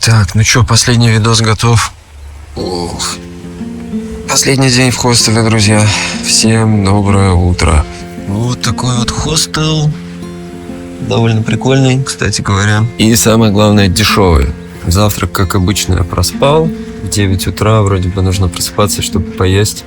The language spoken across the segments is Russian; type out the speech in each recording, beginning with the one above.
Так, ну чё, последний видос готов. Ох. Последний день в хостеле, друзья. Всем доброе утро. Вот такой вот хостел. Довольно прикольный, кстати говоря. И самое главное, дешевый. Завтрак, как обычно, я проспал. В 9 утра вроде бы нужно просыпаться, чтобы поесть.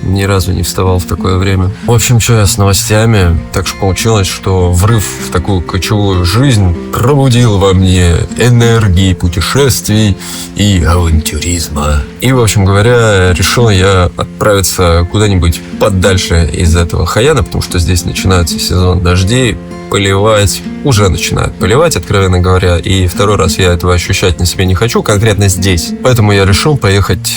Ни разу не вставал в такое время. В общем, что я с новостями. Так что получилось, что врыв в такую кочевую жизнь пробудил во мне энергии путешествий и авантюризма. И, в общем говоря, решил я отправиться куда-нибудь подальше из этого Хайяна, потому что здесь начинается сезон дождей. Поливать, уже начинает поливать, откровенно говоря, и второй раз я этого ощущать на себе не хочу, конкретно здесь. Поэтому я решил поехать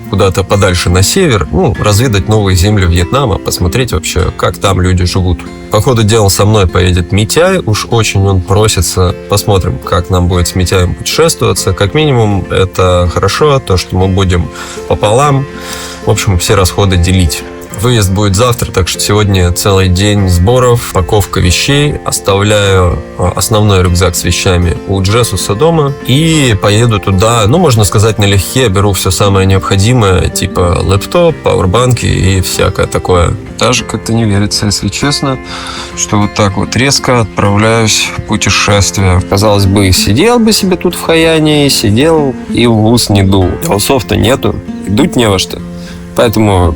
куда-то подальше на север, разведать новые земли Вьетнама, посмотреть вообще, как там люди живут. По ходу дела со мной поедет Митяй, уж очень он просится. Посмотрим, как нам будет с Митяем путешествоваться. Как минимум, это хорошо, то, что мы будем пополам. В общем, все расходы делить. Выезд будет завтра, так что сегодня целый день сборов, паковка вещей. Оставляю основной рюкзак с вещами у Джесуса дома и поеду туда, можно сказать, налегке. Беру все самое необходимое, типа лэптоп, пауэрбанки и всякое такое. Даже как-то не верится, если честно, что вот так вот резко отправляюсь в путешествие. Казалось бы, сидел бы себе тут в Хайяне, сидел и в ус не дул. Усов-то нету, дуть не во что. Поэтому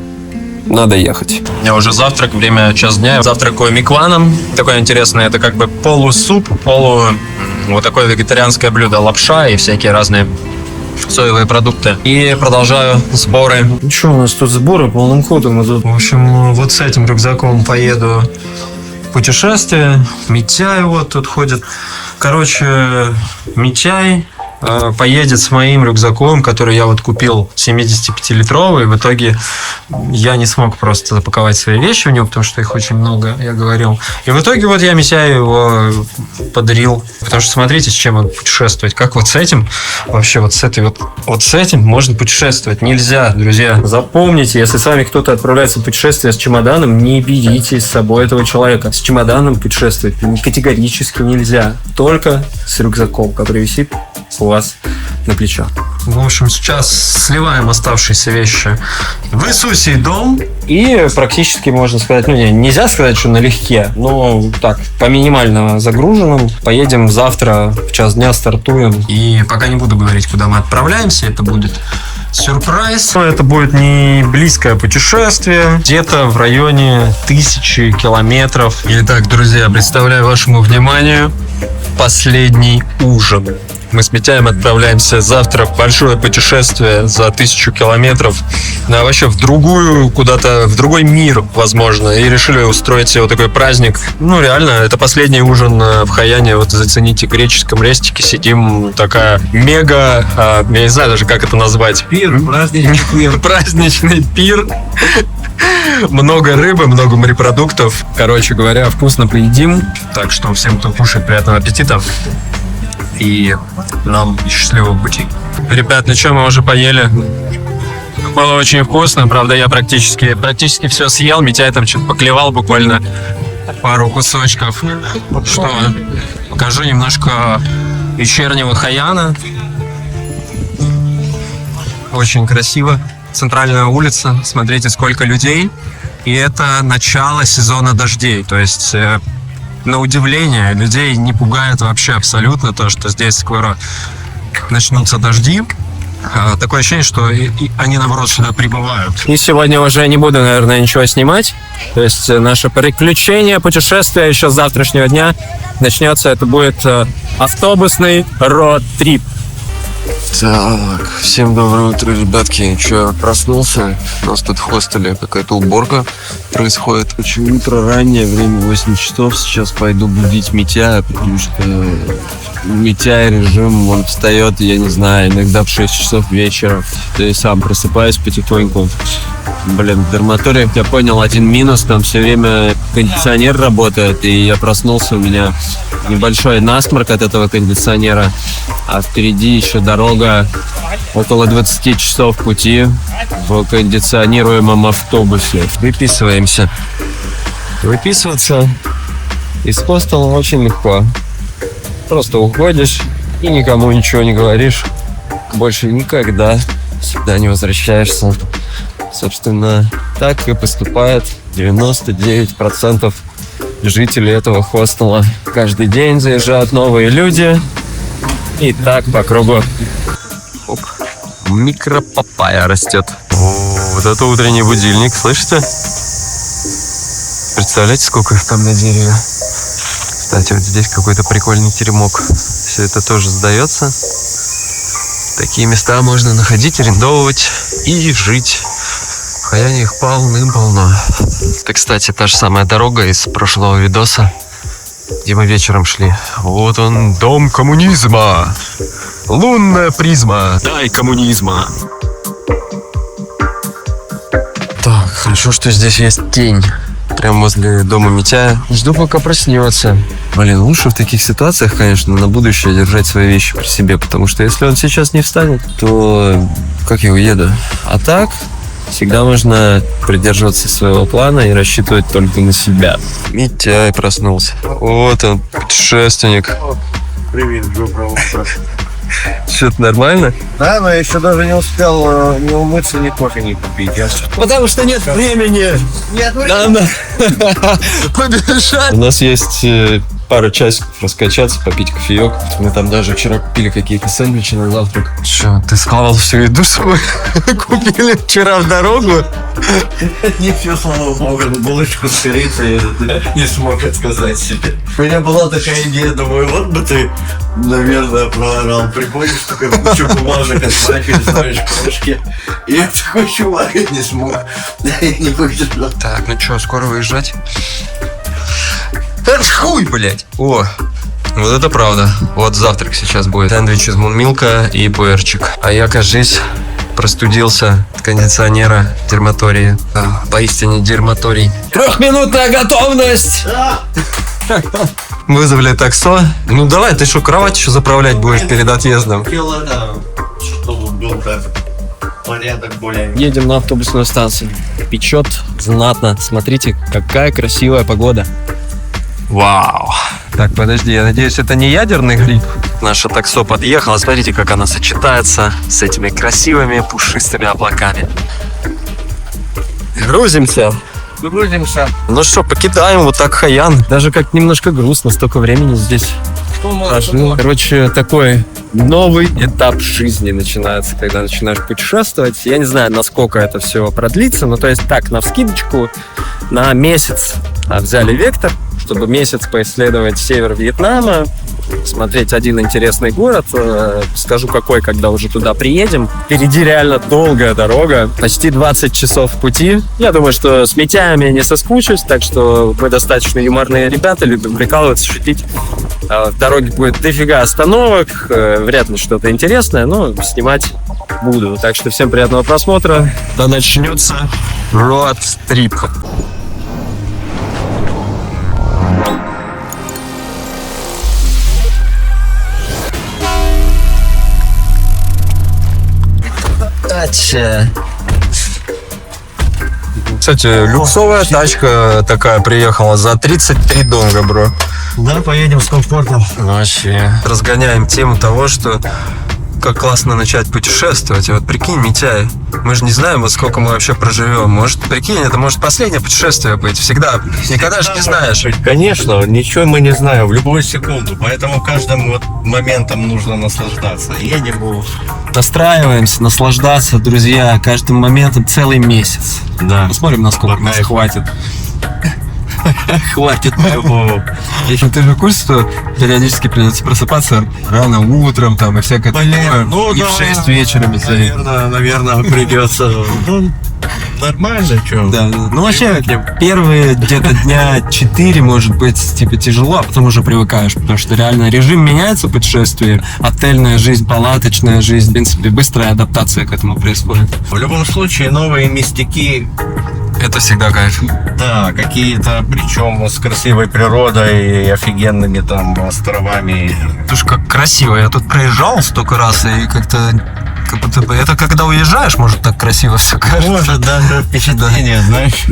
надо ехать. У меня уже завтрак, время час дня. Завтракаю микваном. Такое интересное, это как бы полусуп, вот такое вегетарианское блюдо, лапша и всякие разные соевые продукты. И продолжаю сборы. Что у нас тут сборы полным ходом идут? В общем, вот с этим рюкзаком поеду в путешествие. Митяй вот тут ходит. Короче, Митяй поедет с моим рюкзаком, который я вот купил 75-литровый. В итоге я не смог просто запаковать свои вещи в него, потому что их очень много, я говорил. И в итоге вот я Митяю его подарил. Потому что смотрите, с чем он путешествует. Как вот с этим, вообще вот с этим можно путешествовать. Нельзя, друзья. Запомните, если с вами кто-то отправляется в путешествие с чемоданом, не берите с собой этого человека. С чемоданом путешествовать категорически нельзя. Только с рюкзаком, который висит у вас на плечах. В общем, сейчас сливаем оставшиеся вещи в Иисусе дом. И практически, можно сказать, нельзя сказать, что налегке, но так, по минимально загруженным. Поедем завтра в час дня, стартуем. И пока не буду говорить, куда мы отправляемся, это будет сюрприз. Это будет не близкое путешествие, где-то в районе 1000 километров. Итак, друзья, представляю вашему вниманию последний ужин. Мы с Митяем отправляемся завтра в большое путешествие за 1000 километров, вообще в другой мир, возможно, и решили устроить себе вот такой праздник. Реально, это последний ужин в Хайяне, вот зацените, в греческом рестике сидим, такая мега, я не знаю даже, как это назвать. Праздничный пир. Много рыбы, много морепродуктов. Короче говоря, вкусно поедим. Так что всем, кто кушает, приятного аппетита. И нам счастливого пути. Ребят, мы уже поели. Было очень вкусно. Правда, я практически все съел. Митяй там что-то поклевал буквально пару кусочков. Что, покажу немножко вечернего Хайяна. Очень красиво. Центральная улица. Смотрите, сколько людей. И это начало сезона дождей. То есть, на удивление, людей не пугает вообще абсолютно то, что здесь скоро начнутся дожди. Такое ощущение, что они, наоборот, сюда прибывают. И сегодня уже не буду, наверное, ничего снимать. То есть наше приключение, путешествие еще с завтрашнего дня начнется. Это будет автобусный роад-трип. Так, всем доброе утро, ребятки. Проснулся? У нас тут в хостеле какая-то уборка происходит. Очень утро раннее, время 8 часов. Сейчас пойду будить Митяя, потому что Митяй режим, он встает, я не знаю, иногда в 6 часов вечера. То есть сам просыпаюсь потихоньку. В дарматориях я понял один минус, там все время кондиционер работает, и я проснулся, у меня небольшой насморк от этого кондиционера, а впереди еще дорога около 20 часов пути в кондиционируемом автобусе. Выписываемся. Выписываться из хостела очень легко. Просто уходишь, и никому ничего не говоришь. Больше никогда сюда не возвращаешься. Собственно, так и поступает 99% жителей этого хостела. Каждый день заезжают новые люди. И так по кругу. Оп. Микропапайя растет. О, вот это утренний будильник, слышите? Представляете, сколько их там на дереве? Кстати, вот здесь какой-то прикольный теремок. Все это тоже сдается. Такие места можно находить, арендовывать и жить. В Хаяне их полным-полно. Это, кстати, та же самая дорога из прошлого видоса, где мы вечером шли. Вот он, дом коммунизма. Лунная призма. Дай коммунизма. Так, хорошо, что здесь есть тень. Прямо возле дома Митяя. Жду, пока проснется. Блин, лучше в таких ситуациях, конечно, на будущее держать свои вещи при себе, потому что если он сейчас не встанет, то как я уеду? А так, всегда можно придерживаться своего плана и рассчитывать только на себя. Митяй проснулся. Вот он, путешественник. Привет, доброе утро. Что-то нормально? Да, но я еще даже не успел не умыться, ни кофе не купить. Потому что нет времени. Нет Надо побежать. У нас есть пара часиков раскачаться, попить кофеек. Мы там даже вчера купили какие-то сэндвичи на завтрак. Че, ты схавал всю еду, что мы купили вчера в дорогу? Не все, слава богу, булочку с корицей не смог отказать себе. У меня была такая идея, думаю, вот бы ты, наверное, проорал. Приходишь, такой кучу бумажек отправили, ставишь в кружке. И я такой чувак не смог. Не выдержал. Так, ну что, скоро выезжать? Это хуй, блядь! О, вот это правда. Вот завтрак сейчас будет. Сэндвич из мунмилка и пуэрчик. А я, кажись, простудился от кондиционера дерматории. Да, поистине дерматорий. 3-минутная готовность! Вызвали таксо. Ну давай, ты что, кровать еще заправлять будешь перед отъездом? Килограмм, чтобы был так порядок более. Едем на автобусную станцию. Печет знатно. Смотрите, какая красивая погода. Вау. Так, подожди, я надеюсь, это не ядерный гриб. Наша таксо подъехала. Смотрите, как она сочетается с этими красивыми пушистыми облаками. Грузимся. Грузимся. Ну что, покидаем вот так Хаян. Даже как немножко грустно, столько времени здесь прошло. Короче, такой новый этап жизни начинается, когда начинаешь путешествовать. Я не знаю, насколько это все продлится, но то есть так, навскидочку, на месяц взяли вектор, чтобы месяц поисследовать север Вьетнама, смотреть один интересный город. Скажу, какой, когда уже туда приедем. Впереди реально долгая дорога, почти 20 часов пути. Я думаю, что с Митяями я не соскучусь, так что мы достаточно юморные ребята, любим прикалываться, шутить. В дороге будет дофига остановок, вряд ли что-то интересное, но снимать буду. Так что всем приятного просмотра. Да начнется роад-трип. Кстати, люксовая тачка такая приехала за 33 донга, бро. Да, поедем с комфортом. Вообще. Разгоняем тему того, что как классно начать путешествовать. И вот прикинь, Митяй, мы же не знаем, вот сколько мы вообще проживем. Может, прикинь, это может последнее путешествие быть. Всегда. Никогда же не знаешь. Конечно, ничего мы не знаем в любую секунду. Поэтому каждым вот моментом нужно наслаждаться. Едем. Настраиваемся, наслаждаться, друзья, каждым моментом целый месяц. Да. Посмотрим, насколько нас хватит. Хватит по-любому. Если ты же в курсе, что периодически придется просыпаться рано утром там и всякое такое. Ну, и да, в 6 вечера, наверное, придется. Ну, нормально, что? Да, ну вообще, первые где-то дня 4, может быть, типа тяжело, а потом уже привыкаешь, потому что реально режим меняется в путешествии, отельная жизнь, палаточная жизнь, в принципе, быстрая адаптация к этому происходит. В любом случае, новые местяки. Это всегда кайф. Да, какие-то, причем с красивой природой и офигенными там островами. Слушай, как красиво. Я тут проезжал столько раз и как-то как будто бы. Это когда уезжаешь, может, так красиво все кажется. Может, даже впечатление, знаешь.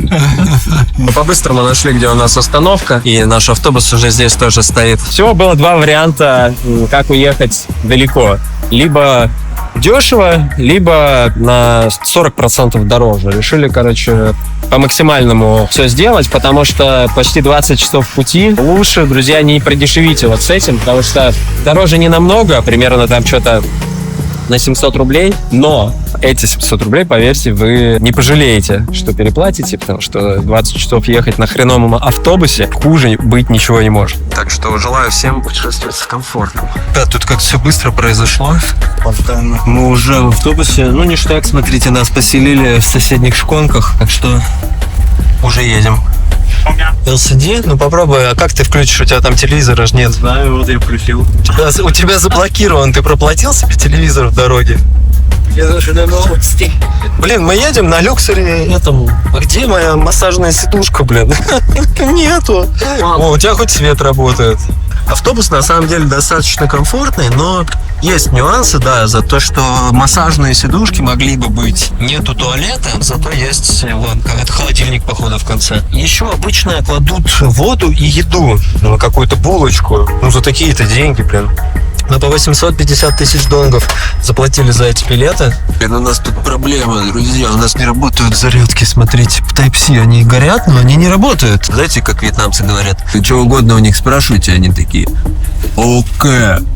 Мы по-быстрому нашли, где у нас остановка, и наш автобус уже здесь тоже стоит. Всего было два варианта, как уехать далеко. Либо дешево, либо на 40% дороже. Решили, короче, по максимальному все сделать, потому что почти 20 часов пути. Лучше, друзья, не продешевите вот с этим, потому что дороже не намного, примерно там что-то на 700 рублей, но эти 700 рублей, поверьте, вы не пожалеете, что переплатите, потому что 20 часов ехать на хреновом автобусе хуже быть ничего не может. Так что желаю всем путешествовать с комфортом. Да, тут как все быстро произошло. Мы уже в автобусе, ну ништяк, смотрите, нас поселили в соседних шконках, так что уже едем. LCD? Ну попробуй, а как ты включишь? У тебя там телевизора же нет. Знаю, вот я включил. У тебя заблокирован, ты проплатил себе телевизор в дороге? Я даже на новости. Блин, мы едем на люксоре этому. А где моя массажная сидушка, блин? Нету. О, у тебя хоть свет работает. Автобус на самом деле достаточно комфортный, но есть нюансы, да, за то, что массажные сидушки могли бы быть. Нету туалета, зато есть вон какой-то холодильник, походу, в конце. Еще обычно кладут воду и еду, ну, какую-то булочку. Ну, за такие-то деньги, блин. Мы по 850 тысяч донгов заплатили за эти билеты. Блин, у нас тут проблема, друзья. У нас не работают зарядки, смотрите. В Type-C они горят, но они не работают. Знаете, как вьетнамцы говорят? Ты что угодно у них спрашиваете, они такие: окей.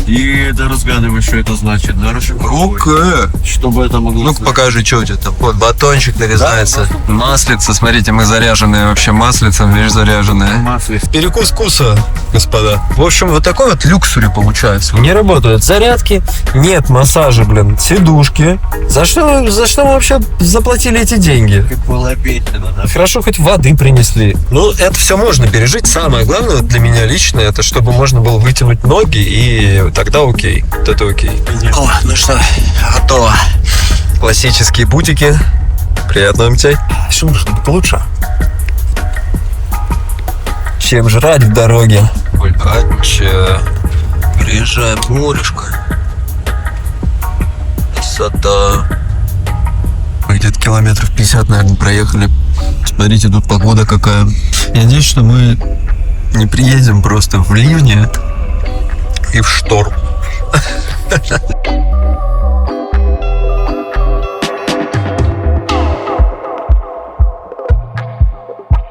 И это разгадываешь, что это значит, да, Окей. Чтобы это могло... Ну-ка покажи, что у тебя там. Вот батончик нарезается. Да? Маслица, смотрите, мы заряженные вообще маслицем, видишь, заряженные. Маслица. Перекус вкуса, господа. В общем, вот такой вот люксури получается. Не работают зарядки, нет массажа, блин, сидушки. За что мы вообще заплатили эти деньги? Как было обещано, да? Хорошо, хоть воды принесли. Ну, это все можно пережить. Самое главное для меня лично, это чтобы можно было вытянуть ноги, и тогда окей. Вот это окей. О, ну что, готово. Классические бутики. Приятного аппетита. Что нужно быть лучше? Чем жрать в дороге? Приезжаем в морешко. Красота. Мы где-то километров 50, наверное, проехали. Смотрите, тут погода какая. Я надеюсь, что мы не приедем просто в ливне и в шторм.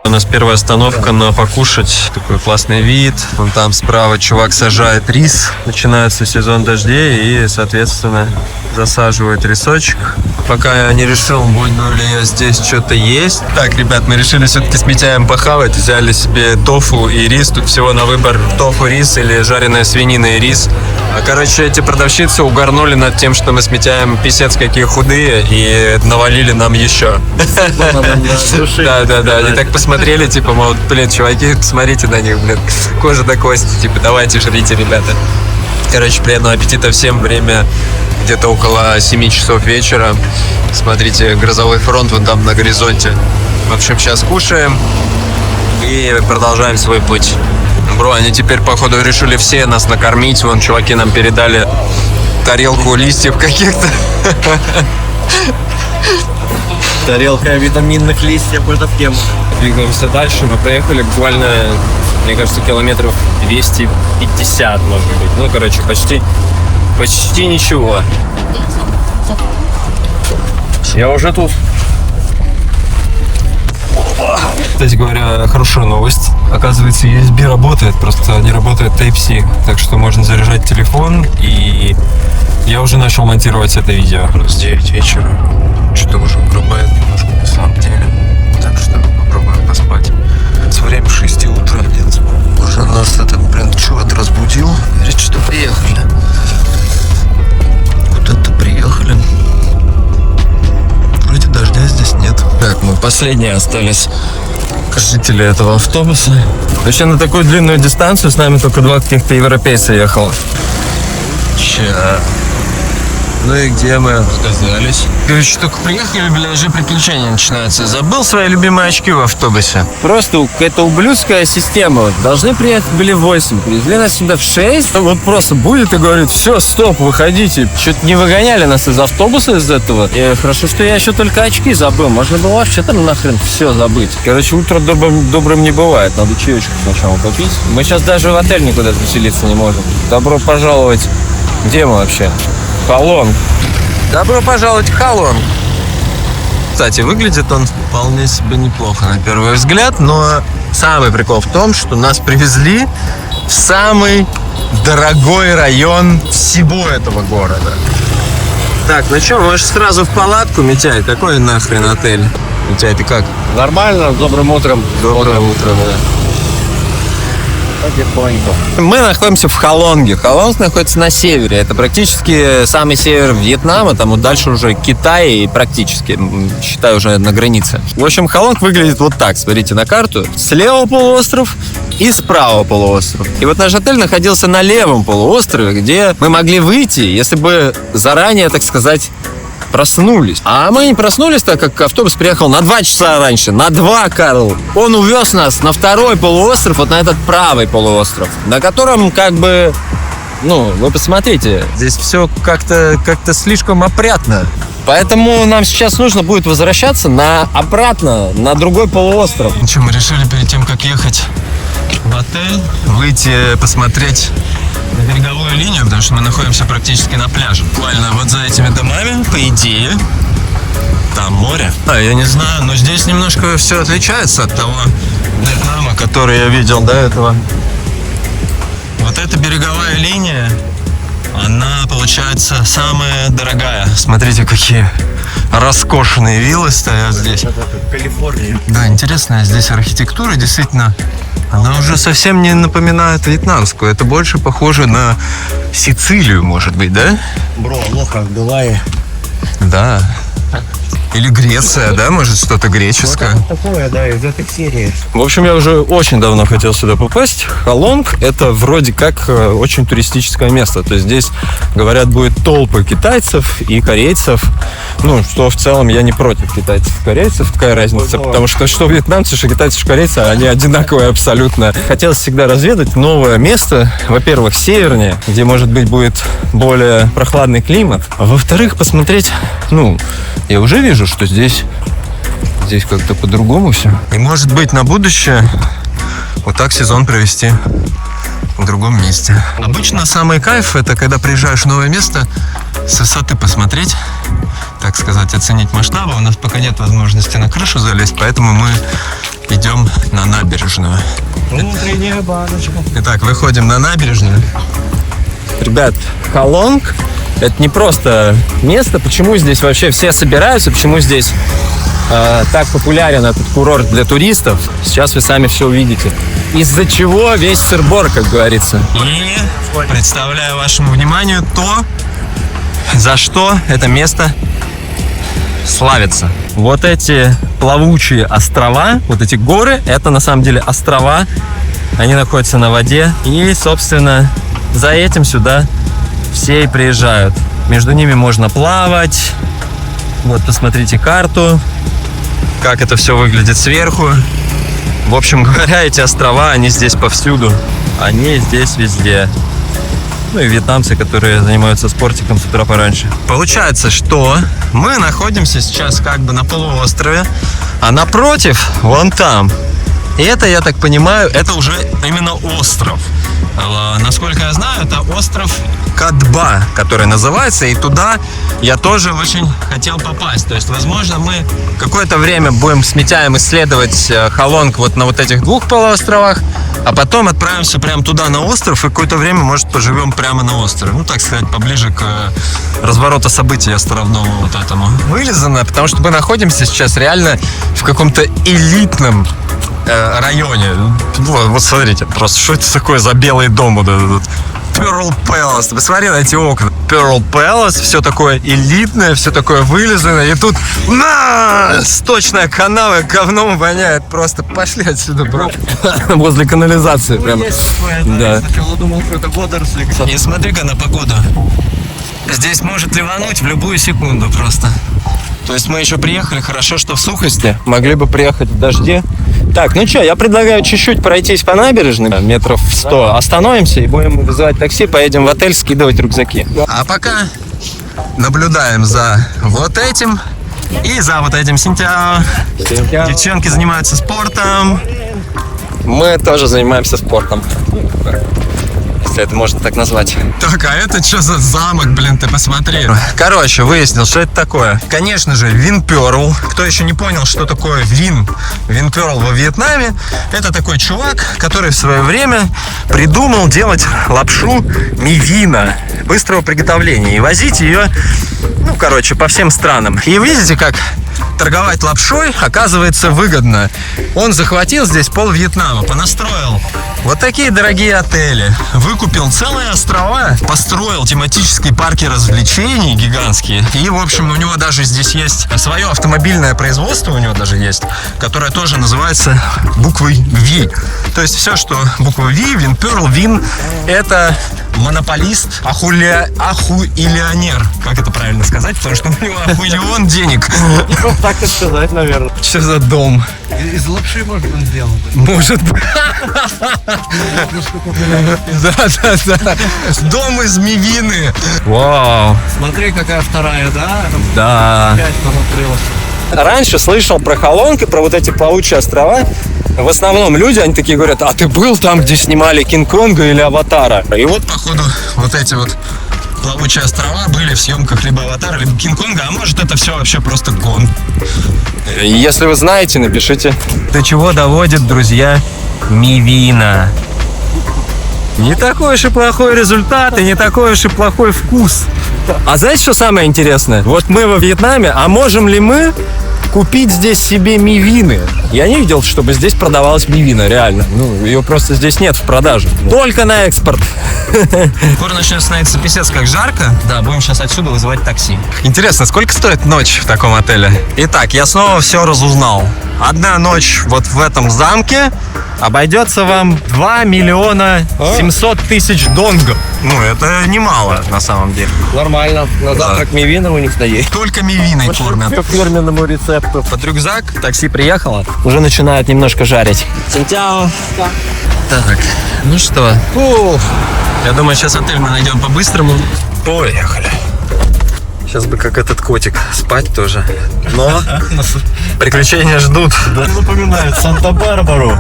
У нас первая остановка на покушать. Такой классный вид. Вон там справа чувак сажает рис. Начинается сезон дождей и, соответственно, засаживает рисочек. Пока я не решил, буду ли я здесь что-то есть. Так, ребят, мы решили все-таки с Митяем похавать. Взяли себе тофу и рис. Тут всего на выбор тофу, рис или жареная свинина и рис. Короче, эти продавщицы угорнули над тем, что мы с Митяем писец какие худые, и навалили нам еще. Да, они так посмотрели, типа, мол, блин, чуваки, смотрите на них, блин, кожа до кости, типа, давайте жрите, ребята. Короче, приятного аппетита всем. Время где-то около 7 часов вечера. Смотрите, грозовой фронт вон там на горизонте. В общем, сейчас кушаем и продолжаем свой путь. Бро, они теперь, походу, решили все нас накормить. Вон, чуваки нам передали тарелку листьев каких-то. Тарелка витаминных листьев, это в тему. Двигаемся дальше. Мы проехали буквально, мне кажется, километров 250, может быть. Ну, короче, почти ничего. Я уже тут. Кстати говоря, хорошая новость. Оказывается, USB работает, просто не работает Type-C. Так что можно заряжать телефон, и я уже начал монтировать это видео. Плюс 9 вечера. Что-то уже врубает немножко на самом деле. Так что попробуем поспать. С время 6 утра, нет. Уже нас это, блин, чувак разбудил. Говорит, что приехали. Куда-то приехали. Вроде дождя здесь нет. Так, мы последние остались жители этого автобуса. Вообще на такую длинную дистанцию с нами только два каких-то европейца ехало. Ну и где мы оказались? Короче, только приехали, бля, уже приключения начинаются. Забыл свои любимые очки в автобусе. Просто это ублюдская система. Должны приехать были в 8, привезли нас сюда в 6. Вот просто будет и говорит: все, стоп, выходите. Что-то не выгоняли нас из автобуса из этого. И хорошо, что я еще только очки забыл. Можно было вообще там нахрен все забыть. Короче, утро добрым не бывает. Надо чаечку сначала попить. Мы сейчас даже в отель никуда заселиться не можем. Добро пожаловать. Где мы вообще? Холонг. Добро пожаловать в Холонг. Кстати, выглядит он вполне себе неплохо на первый взгляд, но самый прикол в том, что нас привезли в самый дорогой район всего этого города. Так, ну что, можешь сразу в палатку, Митяй? Какой нахрен отель? Митяй, ты как? Нормально, с добрым утром. Доброе утро, да. Мы находимся в Холонге. Холонг находится на севере. Это практически самый север Вьетнама. Там вот дальше уже Китай и практически, считаю, уже на границе. В общем, Холонг выглядит вот так. Смотрите на карту. Слева полуостров и справа полуостров. И вот наш отель находился на левом полуострове, где мы могли выйти, если бы заранее, так сказать, проснулись. А мы не проснулись, так как автобус приехал на 2 часа раньше. На 2, Карл. Он увез нас на второй полуостров, вот на этот правый полуостров, на котором как бы... Ну, вы посмотрите, здесь все как-то слишком опрятно. Поэтому нам сейчас нужно будет возвращаться обратно на другой полуостров. Ну что, мы решили перед тем, как ехать в отель, выйти посмотреть на береговую линию, потому что мы находимся практически на пляже. Буквально вот за этими домами, по идее, там море. Я не знаю, но здесь немножко все отличается от того Вьетнама, который я видел до этого. Вот эта береговая линия, она, получается, самая дорогая. Смотрите, какие роскошные виллы стоят здесь. Это Калифорния. Да, интересная здесь архитектура, действительно. Она уже совсем не напоминает вьетнамскую. Это больше похоже на Сицилию, может быть, да? Бро, лоха в Дубае. Да. Или Греция, да? Может, что-то греческое. Такое, да, из этой серии. В общем, я уже очень давно хотел сюда попасть. Холонг — это вроде как очень туристическое место. То есть здесь, говорят, будет толпы китайцев и корейцев. Ну, что в целом я не против китайцев и корейцев. Какая разница? Потому что вьетнамцы, что китайцы, что корейцы, они одинаковые абсолютно. Хотелось всегда разведать новое место. Во-первых, севернее, где, может быть, будет более прохладный климат. А во-вторых, посмотреть, я уже вижу, что здесь как-то по-другому все. И, может быть, на будущее вот так сезон провести в другом месте. Обычно самый кайф — это когда приезжаешь в новое место, с высоты посмотреть, так сказать, оценить масштабы. У нас пока нет возможности на крышу залезть, поэтому мы идем на набережную. Внутренняя баночка. Итак, выходим на набережную. Ребят, Холонг — это не просто место. Почему здесь вообще все собираются, почему здесь так популярен этот курорт для туристов, сейчас вы сами все увидите. Из-за чего весь сыр-бор, как говорится. И представляю вашему вниманию то, за что это место славится. Вот эти плавучие острова, вот эти горы, это на самом деле острова. Они находятся на воде. И, собственно, за этим сюда все и приезжают. Между ними можно плавать. Вот, посмотрите карту, как это все выглядит сверху. В общем говоря, эти острова, они здесь повсюду. Они здесь везде. Ну и вьетнамцы, которые занимаются спортиком с утра пораньше. Получается, что мы находимся сейчас как бы на полуострове, а напротив, вон там. И это, я так понимаю, это уже именно остров. Насколько я знаю, это остров Катба, который называется, и туда я тоже очень хотел попасть. То есть, возможно, мы какое-то время будем с Митяем исследовать Холонг вот на вот этих 2 полуостровах, а потом отправимся прямо туда на остров и какое-то время, может, поживем прямо на острове. Ну, так сказать, поближе к развороту событий островному вот этому. Вылизано, потому что мы находимся сейчас реально в каком-то элитном районе. Вот смотрите, просто что это такое за белый дом вот этот? Pearl Palace. Посмотри на эти окна. Pearl Palace, все такое элитное, все такое вылизанное. И тут сточная канава говном воняет. Просто пошли отсюда, бро. Возле канализации прям. Да. Сначала думал, что это водоросли. И смотри-ка на погоду. здесь может ливануть в любую секунду просто. То есть мы еще приехали, хорошо, что в сухости. Могли бы приехать в дожде. Так, ну что, я предлагаю чуть-чуть пройтись по набережной, метров 100. Остановимся и будем вызывать такси, поедем в отель скидывать рюкзаки. А пока наблюдаем за вот этим и за вот этим. Синтяо. Девчонки занимаются спортом. Мы тоже занимаемся спортом, если это можно так назвать. Так, а это что за замок, блин, ты посмотри. Короче, выяснил, что это такое. Конечно же, Винперл. Кто еще не понял, что такое Винперл во Вьетнаме, это такой чувак, который в свое время придумал делать лапшу мивина быстрого приготовления и возить ее, ну, короче, по всем странам. И видите, как торговать лапшой оказывается выгодно. Он захватил здесь пол Вьетнама, понастроил вот такие дорогие отели, выкупил целые острова, построил тематические парки развлечений гигантские. И, в общем, у него даже здесь есть свое автомобильное производство, у него даже есть, которое тоже называется буквой V. То есть все, что буква V, Винперл, Вин, это монополист, ахуилионер. Как это правильно сказать? Потому что у него ахуиллион денег. Так и сказать, наверное. Что за дом? Из лапши может быть сделан. Может быть. Да. Дом из мивины. Вау. Смотри, какая вторая, да? Да. Опять посмотрелась. Раньше слышал про Халонг и про вот эти плавучие острова. В основном люди, они такие говорят: а ты был там, где снимали Кинг-Конга или Аватара? И вот, походу, вот эти вот плавучие острова были в съемках либо Аватара, либо Кинг-Конга, а может это все вообще просто гон. Если вы знаете, напишите. До чего доводит, друзья, мивина? Не такой уж и плохой результат и не такой уж и плохой вкус. А знаете, что самое интересное? Вот мы во Вьетнаме, а можем ли мы купить здесь себе мивины? Я не видел, чтобы здесь продавалась мивина, реально. Ну, ее просто здесь нет в продаже. Только на экспорт. Скоро начнет становиться писец как жарко. Да, будем сейчас отсюда вызывать такси. Интересно, сколько стоит ночь в таком отеле? Итак, я снова все разузнал. Одна ночь вот в этом замке обойдется вам 2 миллиона 700 тысяч донгов. Ну, это немало, на самом деле. Нормально. На завтрак мивина у них есть. Только мивиной кормят. По фирменному рецепту. Под рюкзак, такси приехало. Уже начинает немножко жарить. Синтяо. Так, ну что? Я думаю, сейчас отель мы найдем по-быстрому. Поехали. Сейчас бы как этот котик спать тоже. Но приключения ждут. Да, напоминает Санта-Барбару.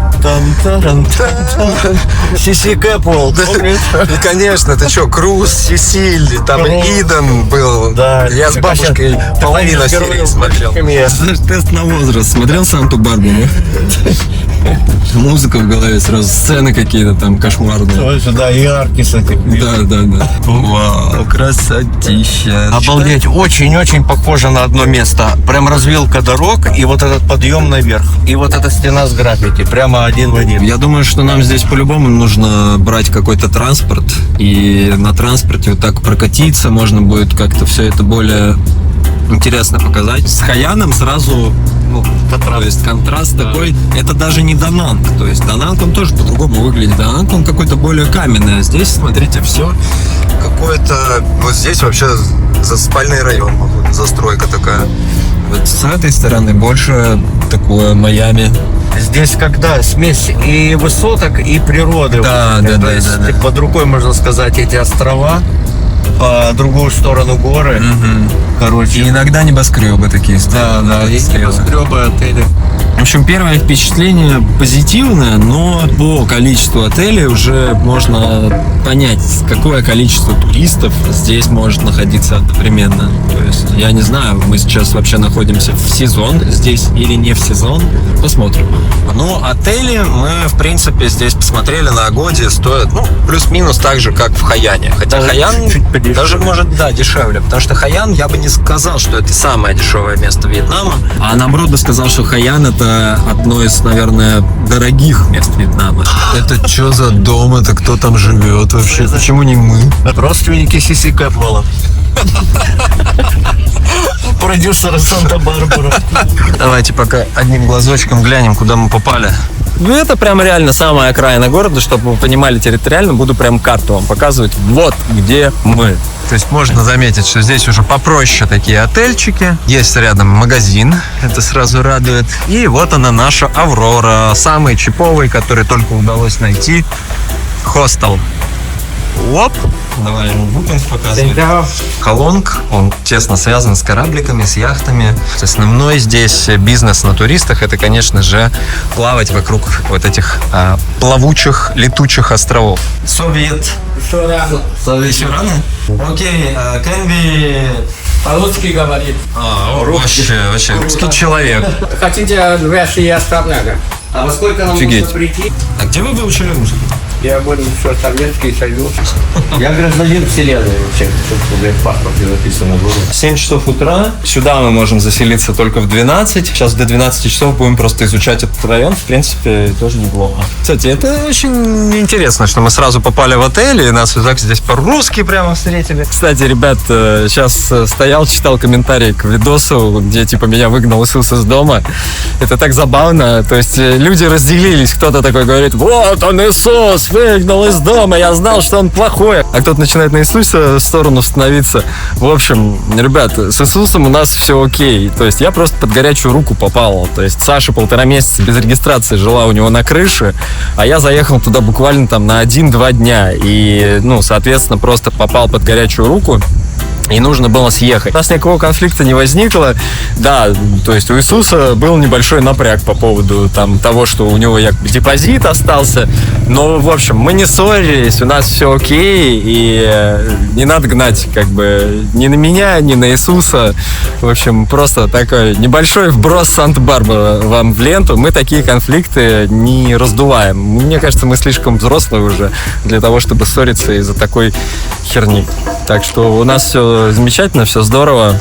Сиси Кэппл. Ну, конечно, ты что, Круз, Сесиль, там Иден был. Да. Я с бабушкой половину серии смотрел. Тест на возраст. Смотрел Санту-Барбару? Музыка в голове сразу, сцены какие-то там кошмарные. Точно, да, и арки с этим. Да. Вау, красотища. Обалдеть, очень-очень похоже на одно место. Прям развилка дорог и вот этот подъем наверх. И вот эта стена с граффити, прямо один в один. Я думаю, что нам здесь по-любому нужно брать какой-то транспорт. И на транспорте вот так прокатиться, можно будет как-то все это более интересно показать. С Хаяном сразу, то есть контраст такой. Это даже не Дананг. То есть Дананг, он тоже по-другому выглядит. Дананг, он какой-то более каменный. А здесь, смотрите, все какое-то... Вот здесь вообще спальный район, застройка такая. Вот с этой стороны больше такое Майами. Здесь когда смесь и высоток, и природы. Да. Под рукой, можно сказать, эти острова. По другую сторону горы. Короче. И иногда небоскребы такие. Да, есть небоскребы, отели. В общем, первое впечатление позитивное, но по количеству отелей уже можно понять, какое количество туристов здесь может находиться одновременно. То есть, я не знаю, мы сейчас вообще находимся в сезон здесь или не в сезон. Посмотрим. Ну, отели мы, в принципе, здесь посмотрели на Агоде, стоят, плюс-минус так же, как в Хаяне. Хотя Хаян даже может, дешевле. Потому что Хаян, я бы не сказал, что это самое дешевое место Вьетнама. А наоборот бы сказал, что Хаян это одно из, наверное, дорогих мест Вьетнама. Это что за дом? Это кто там живет вообще? Почему не мы? Родственники Сиси Кэппела. Продюсера Санта-Барбара. Давайте пока одним глазочком глянем, куда мы попали. Ну, это прям реально самая окраина города, чтобы вы понимали территориально, буду прям карту вам показывать. Вот где мы. То есть можно заметить, что здесь уже попроще такие отельчики. Есть рядом магазин, это сразу радует. И вот она, наша Аврора, самый чиповый, который только удалось найти. Хостел. Оп! Давай ему букинг показывать. Холонг, он тесно связан с корабликами, с яхтами. Основной здесь бизнес на туристах — это, конечно же, плавать вокруг вот этих плавучих, летучих островов. Совет. Еще рано. Еще рано? Окей, can we... По-русски говорит. Вообще русский человек. Хотите ваши и оставляга? А во сколько нам Офигеть. нужно прийти? А где вы выучили русский? Я буду все Советский Союз. Я гражданин вселенной вообще, чтобы у меня в паспорте написано было. 7 часов утра. Сюда мы можем заселиться только в 12. Сейчас до 12 часов будем просто изучать этот район. В принципе, тоже неплохо. Кстати, это очень интересно, что мы сразу попали в отель, и нас здесь по-русски прямо встретили. Кстати, ребят, сейчас стоял, читал комментарий к видосу, где типа меня выгнал Иисус из дома. Это так забавно. То есть люди разделились. Кто-то такой говорит: вот он, Иисус, выгнал из дома, я знал, что он плохой. А кто-то начинает на Иисусе сторону становиться. В общем, ребят, с Иисусом у нас все окей. То есть я просто под горячую руку попал. То есть Саша 1,5 месяца без регистрации жила у него на крыше, а я заехал туда буквально там на 1-2 дня. И, ну, соответственно, просто попал под горячую руку. И нужно было съехать. У нас никакого конфликта не возникло. Да, то есть у Иисуса был небольшой напряг по поводу там того, что у него якобы депозит остался. Но, в общем, мы не ссорились, у нас все окей. И не надо гнать как бы ни на меня, ни на Иисуса. В общем, просто такой небольшой вброс Санта-Барбара вам в ленту. Мы такие конфликты не раздуваем. Мне кажется, мы слишком взрослые уже для того, чтобы ссориться из-за такой херни. Так что у нас все замечательно, все здорово.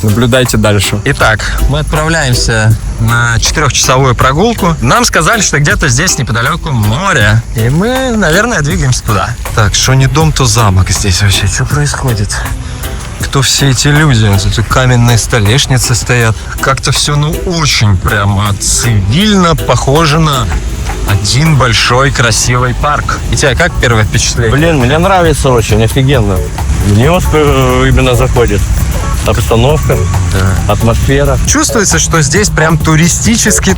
Наблюдайте дальше. Итак, мы отправляемся на 4-часовую прогулку. Нам сказали, что где-то здесь неподалеку море. И мы, наверное, двигаемся туда. Так, что не дом, то замок здесь вообще. Что происходит? Кто все эти люди? Тут каменные столешницы стоят. Как-то все, ну, очень прямо цивильно похоже на один большой красивый парк. И тебя как первое впечатление? Блин, мне нравится очень, офигенно. Мне вот именно заходит. Обстановка, атмосфера. Чувствуется, что здесь прям туристически.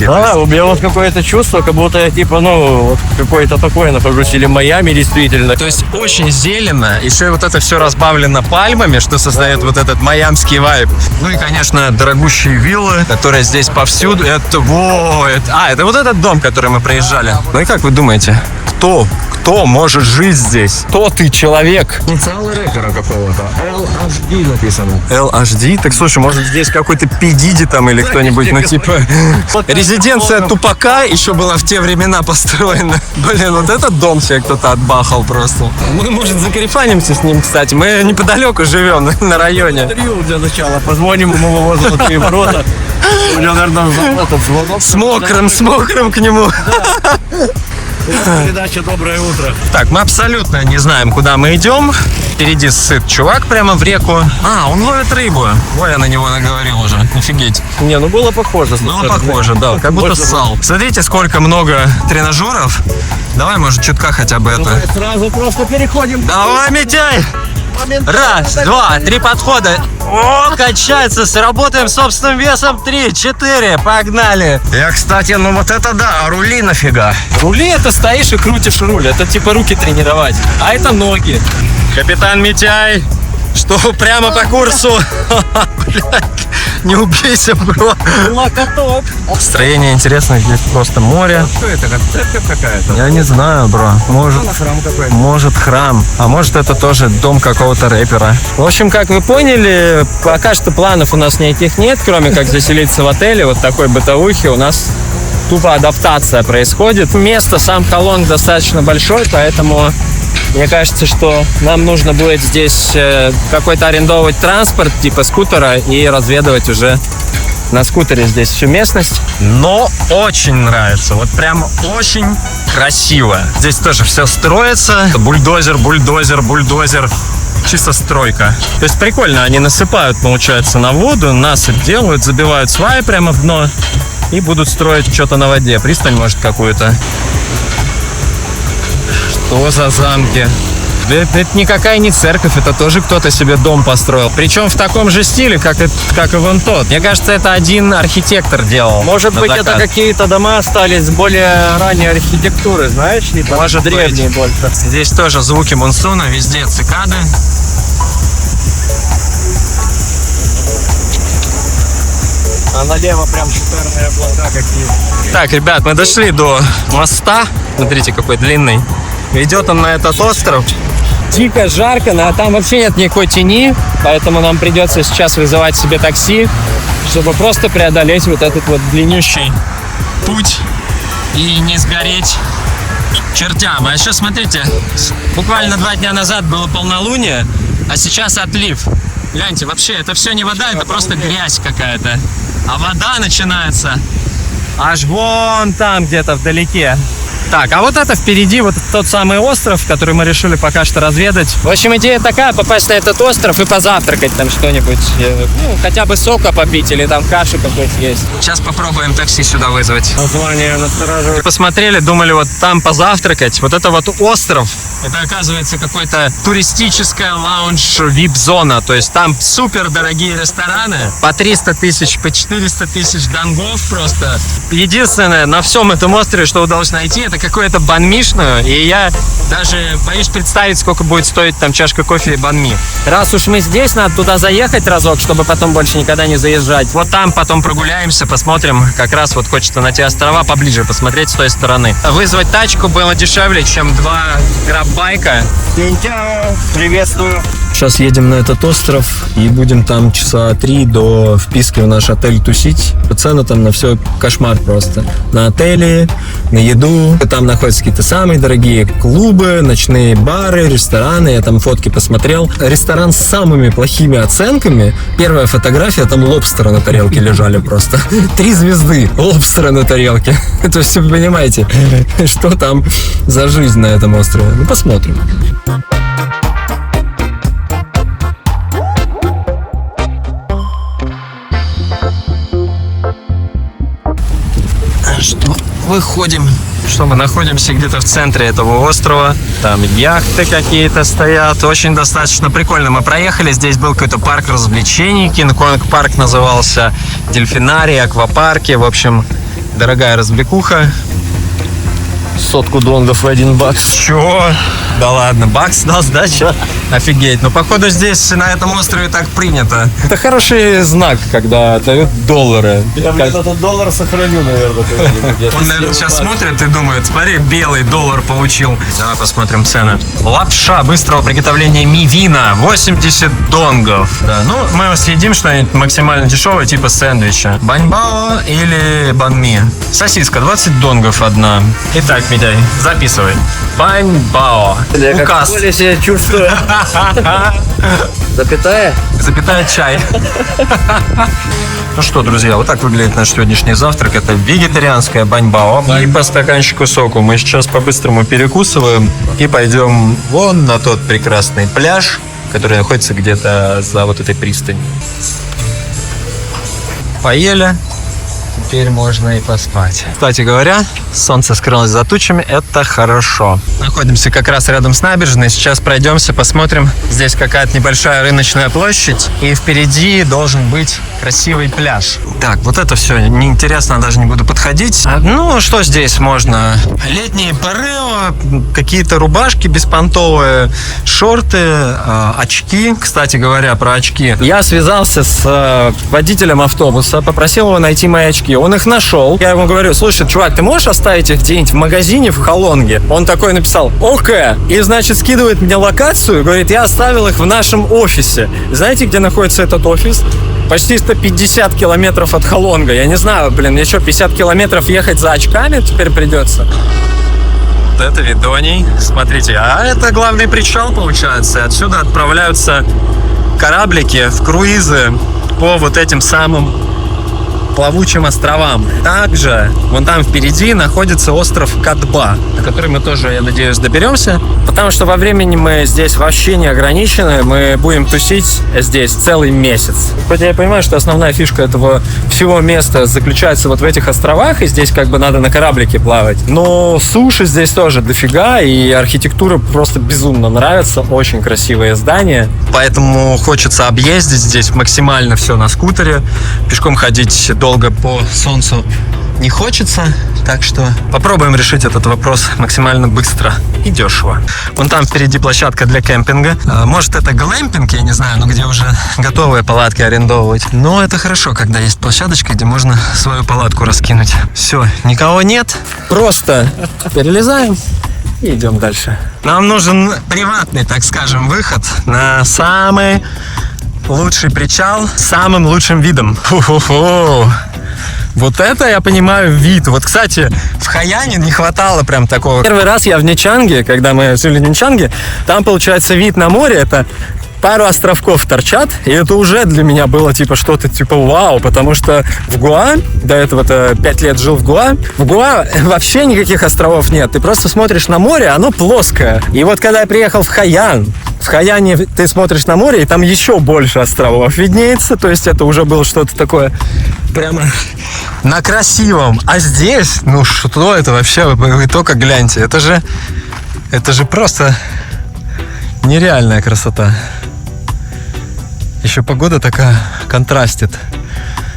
Да, у меня вот какое-то чувство, как будто я типа, ну, вот какой-то такой нахожусь, или Майами действительно. То есть очень зелено, еще и вот это все разбавлено пальмами, что создает вот этот майамский вайб. Ну и, конечно, дорогущие виллы, которые здесь повсюду. Это вот этот дом, который мы проезжали. Ну и как вы думаете, кто может жить здесь? Кто ты, человек? Инициалы рэпера какого-то. LHD написано. LHD? Так слушай, может здесь какой-то P. Diddy там или кто-нибудь, ну типа... Резиденция Тупака еще была в те времена построена. Блин, вот этот дом себе кто-то отбахал просто. Мы, может, закарифанимся с ним, кстати. Мы неподалеку живем, на районе. Для начала позвоним ему в золотые ворота. У него, наверное, звонок. С мокрым к нему. Передача «Доброе утро». Так, мы абсолютно не знаем, куда мы идем. Впереди сыт чувак прямо в реку. Он ловит рыбу. Ой, я на него наговорил уже. Офигеть. Не, ну было похоже. Ну, похоже, да. Как будто ссал. Смотрите, сколько много тренажеров. Давай, может, чутка хотя бы это. Давай сразу просто переходим. Давай, Митяй! Раз, два, 3 подхода. О, качается, сработаем собственным весом. 3, 4, погнали. Кстати, ну вот это да, а рули нафига? Рули — это стоишь и крутишь руль. Это типа руки тренировать. А это ноги. Капитан Митяй, что прямо по курсу. Блядь, не убейся, бро. Локоток. Строение интересное, здесь просто море. Что это, как церковь какая-то? Я не знаю, бро. Храм какой-то. Может храм, а может это тоже дом какого-то рэпера. В общем, как вы поняли, пока что планов у нас никаких нет, кроме как заселиться в отеле. Вот такой бытовухи у нас тупо адаптация происходит. Место, сам Холонг достаточно большой, поэтому мне кажется, что нам нужно будет здесь какой-то арендовать транспорт, типа скутера, и разведывать уже на скутере здесь всю местность. Но очень нравится, вот прям очень красиво. Здесь тоже все строится. Бульдозер. Чисто стройка. То есть прикольно, они насыпают, получается, на воду, насыпь делают, забивают сваи прямо в дно. и будут строить что-то на воде. Пристань, может, какую-то. Что за замки? Да это никакая не церковь, это тоже кто-то себе дом построил. Причем в таком же стиле, как и вон тот. Мне кажется, это один архитектор делал. Может быть, это какие-то дома остались более ранней архитектуры, знаешь? Типа Может древние быть. больше. Здесь тоже звуки монсуна, везде цикады. А налево прям шикарные облака какие. Так, ребят, мы дошли до моста. Смотрите, какой длинный. Ведет он на этот остров. Дико жарко, но там вообще нет никакой тени, поэтому нам придется сейчас вызывать себе такси, чтобы просто преодолеть вот этот вот длиннющий путь и не сгореть к чертям. А еще смотрите, буквально 2 дня назад было полнолуние, а сейчас отлив. Гляньте, вообще это все не вода, это просто грязь какая-то. А вода начинается аж вон там где-то вдалеке. Так, а вот это впереди, вот тот самый остров, который мы решили пока что разведать. В общем, идея такая, попасть на этот остров и позавтракать там что-нибудь. Ну, хотя бы сока попить или там каши какой-то есть. Сейчас попробуем такси сюда вызвать. Название настораживает. Посмотрели, думали вот там позавтракать. Вот это вот остров. Это, оказывается, какой-то туристическая лаунж-вип-зона. То есть там супер дорогие рестораны. По 300 тысяч, по 400 тысяч донгов просто. Единственное, на всем этом острове, что удалось найти, это какое-то банмишную. И я даже боюсь представить, сколько будет стоить там чашка кофе и банми. Раз уж мы здесь, надо туда заехать разок, чтобы потом больше никогда не заезжать. Вот там потом прогуляемся, посмотрим. Как раз вот хочется на те острова поближе посмотреть с той стороны. Вызвать тачку было дешевле, чем 2 граббайка. Приветствую. Сейчас едем на этот остров и будем там часа 3 до вписки в наш отель тусить. Цены там на все кошмар просто. На отели, на еду. Там находятся какие-то самые дорогие клубы, ночные бары, рестораны. Я там фотки посмотрел. Ресторан с самыми плохими оценками. Первая фотография, там лобстеры на тарелке лежали просто. 3 звезды лобстера на тарелке. То есть вы понимаете, что там за жизнь на этом острове. Ну, посмотрим. Что? Выходим. Что мы находимся где-то в центре этого острова. Там яхты какие-то стоят. Очень достаточно прикольно. Мы проехали. Здесь был какой-то парк развлечений. Кинг-Конг парк назывался. Дельфинарий, аквапарки. В общем, дорогая развлекуха. 100 донгов в 1 бакс. Чё? Да ладно, бакс дал сдача? Офигеть. Но походу здесь на этом острове так принято. Это хороший знак, когда дают доллары. Я этот доллар сохраню, наверное. Он, наверное, сейчас смотрит и думает, смотри, белый доллар получил. Давай посмотрим цены. Лапша быстрого приготовления мивина. 80 донгов. Да, ну, мы съедим что-нибудь максимально дешевое, типа сэндвича. Баньбао или банми. Сосиска, 20 донгов одна. Итак, Митяй, записывай. Баньбао. Указ. Как я себя чувствую. Запятая? Запятая чай. Ну что, друзья, вот так выглядит наш сегодняшний завтрак. Это вегетарианская баньбао. И по стаканчику соку. Мы сейчас по-быстрому перекусываем и пойдем вон на тот прекрасный пляж, который находится где-то за вот этой пристанью. Поели. Теперь можно и поспать. Кстати говоря, солнце скрылось за тучами, это хорошо. Находимся как раз рядом с набережной. Сейчас пройдемся, посмотрим. Здесь какая-то небольшая рыночная площадь. И впереди должен быть красивый пляж. Так, вот это все неинтересно, даже не буду подходить. Ну, что здесь можно? Летние парео, какие-то рубашки беспонтовые, шорты, очки. Кстати говоря, про очки. Я связался с водителем автобуса, попросил его найти мои очки. Он их нашел. Я ему говорю, слушай, чувак, ты можешь оставить их где-нибудь в магазине в Халонге? Он такой написал, окей. И, значит, скидывает мне локацию, говорит, я оставил их в нашем офисе. Знаете, где находится этот офис? Почти 150 километров от Халонга. Я не знаю, блин, мне что, 50 километров ехать за очками теперь придется? Вот это видоний. Смотрите, а это главный причал, получается. Отсюда отправляются кораблики в круизы по вот этим самым плавучим островам. Также вон там впереди находится остров Кадба, на который мы тоже, я надеюсь, доберемся. Потому что во времени мы здесь вообще не ограничены. Мы будем тусить здесь целый месяц. Хотя я понимаю, что основная фишка этого всего места заключается вот в этих островах, и здесь как бы надо на кораблике плавать. Но суши здесь тоже дофига, и архитектура просто безумно нравится. Очень красивое здание. Поэтому хочется объездить здесь максимально все на скутере. Пешком ходить долго по солнцу не хочется, так что попробуем решить этот вопрос максимально быстро и дешево. Вон там впереди площадка для кемпинга. Может, это глэмпинг, я не знаю, но где уже готовые палатки арендовывать. Но это хорошо, когда есть площадочка, где можно свою палатку раскинуть. Все, никого нет. Просто перелезаем и идем дальше. Нам нужен приватный, так скажем, выход на самый лучший причал с самым лучшим видом. Фу-фу-фу. Вот это, я понимаю, вид. Вот, кстати, в Хайяне не хватало прям такого. Первый раз я в Нячанге, когда мы жили в Нячанге, там, получается, вид на море, это пару островков торчат, и это уже для меня было типа что-то типа вау, потому что в Гоа, до этого-то 5 лет жил в Гоа вообще никаких островов нет. Ты просто смотришь на море, оно плоское. И вот когда я приехал в Хайяне ты смотришь на море, и там еще больше островов виднеется, то есть это уже было что-то такое прямо на красивом. А здесь, ну что это вообще, вы только гляньте, это же просто нереальная красота. Еще погода такая контрастит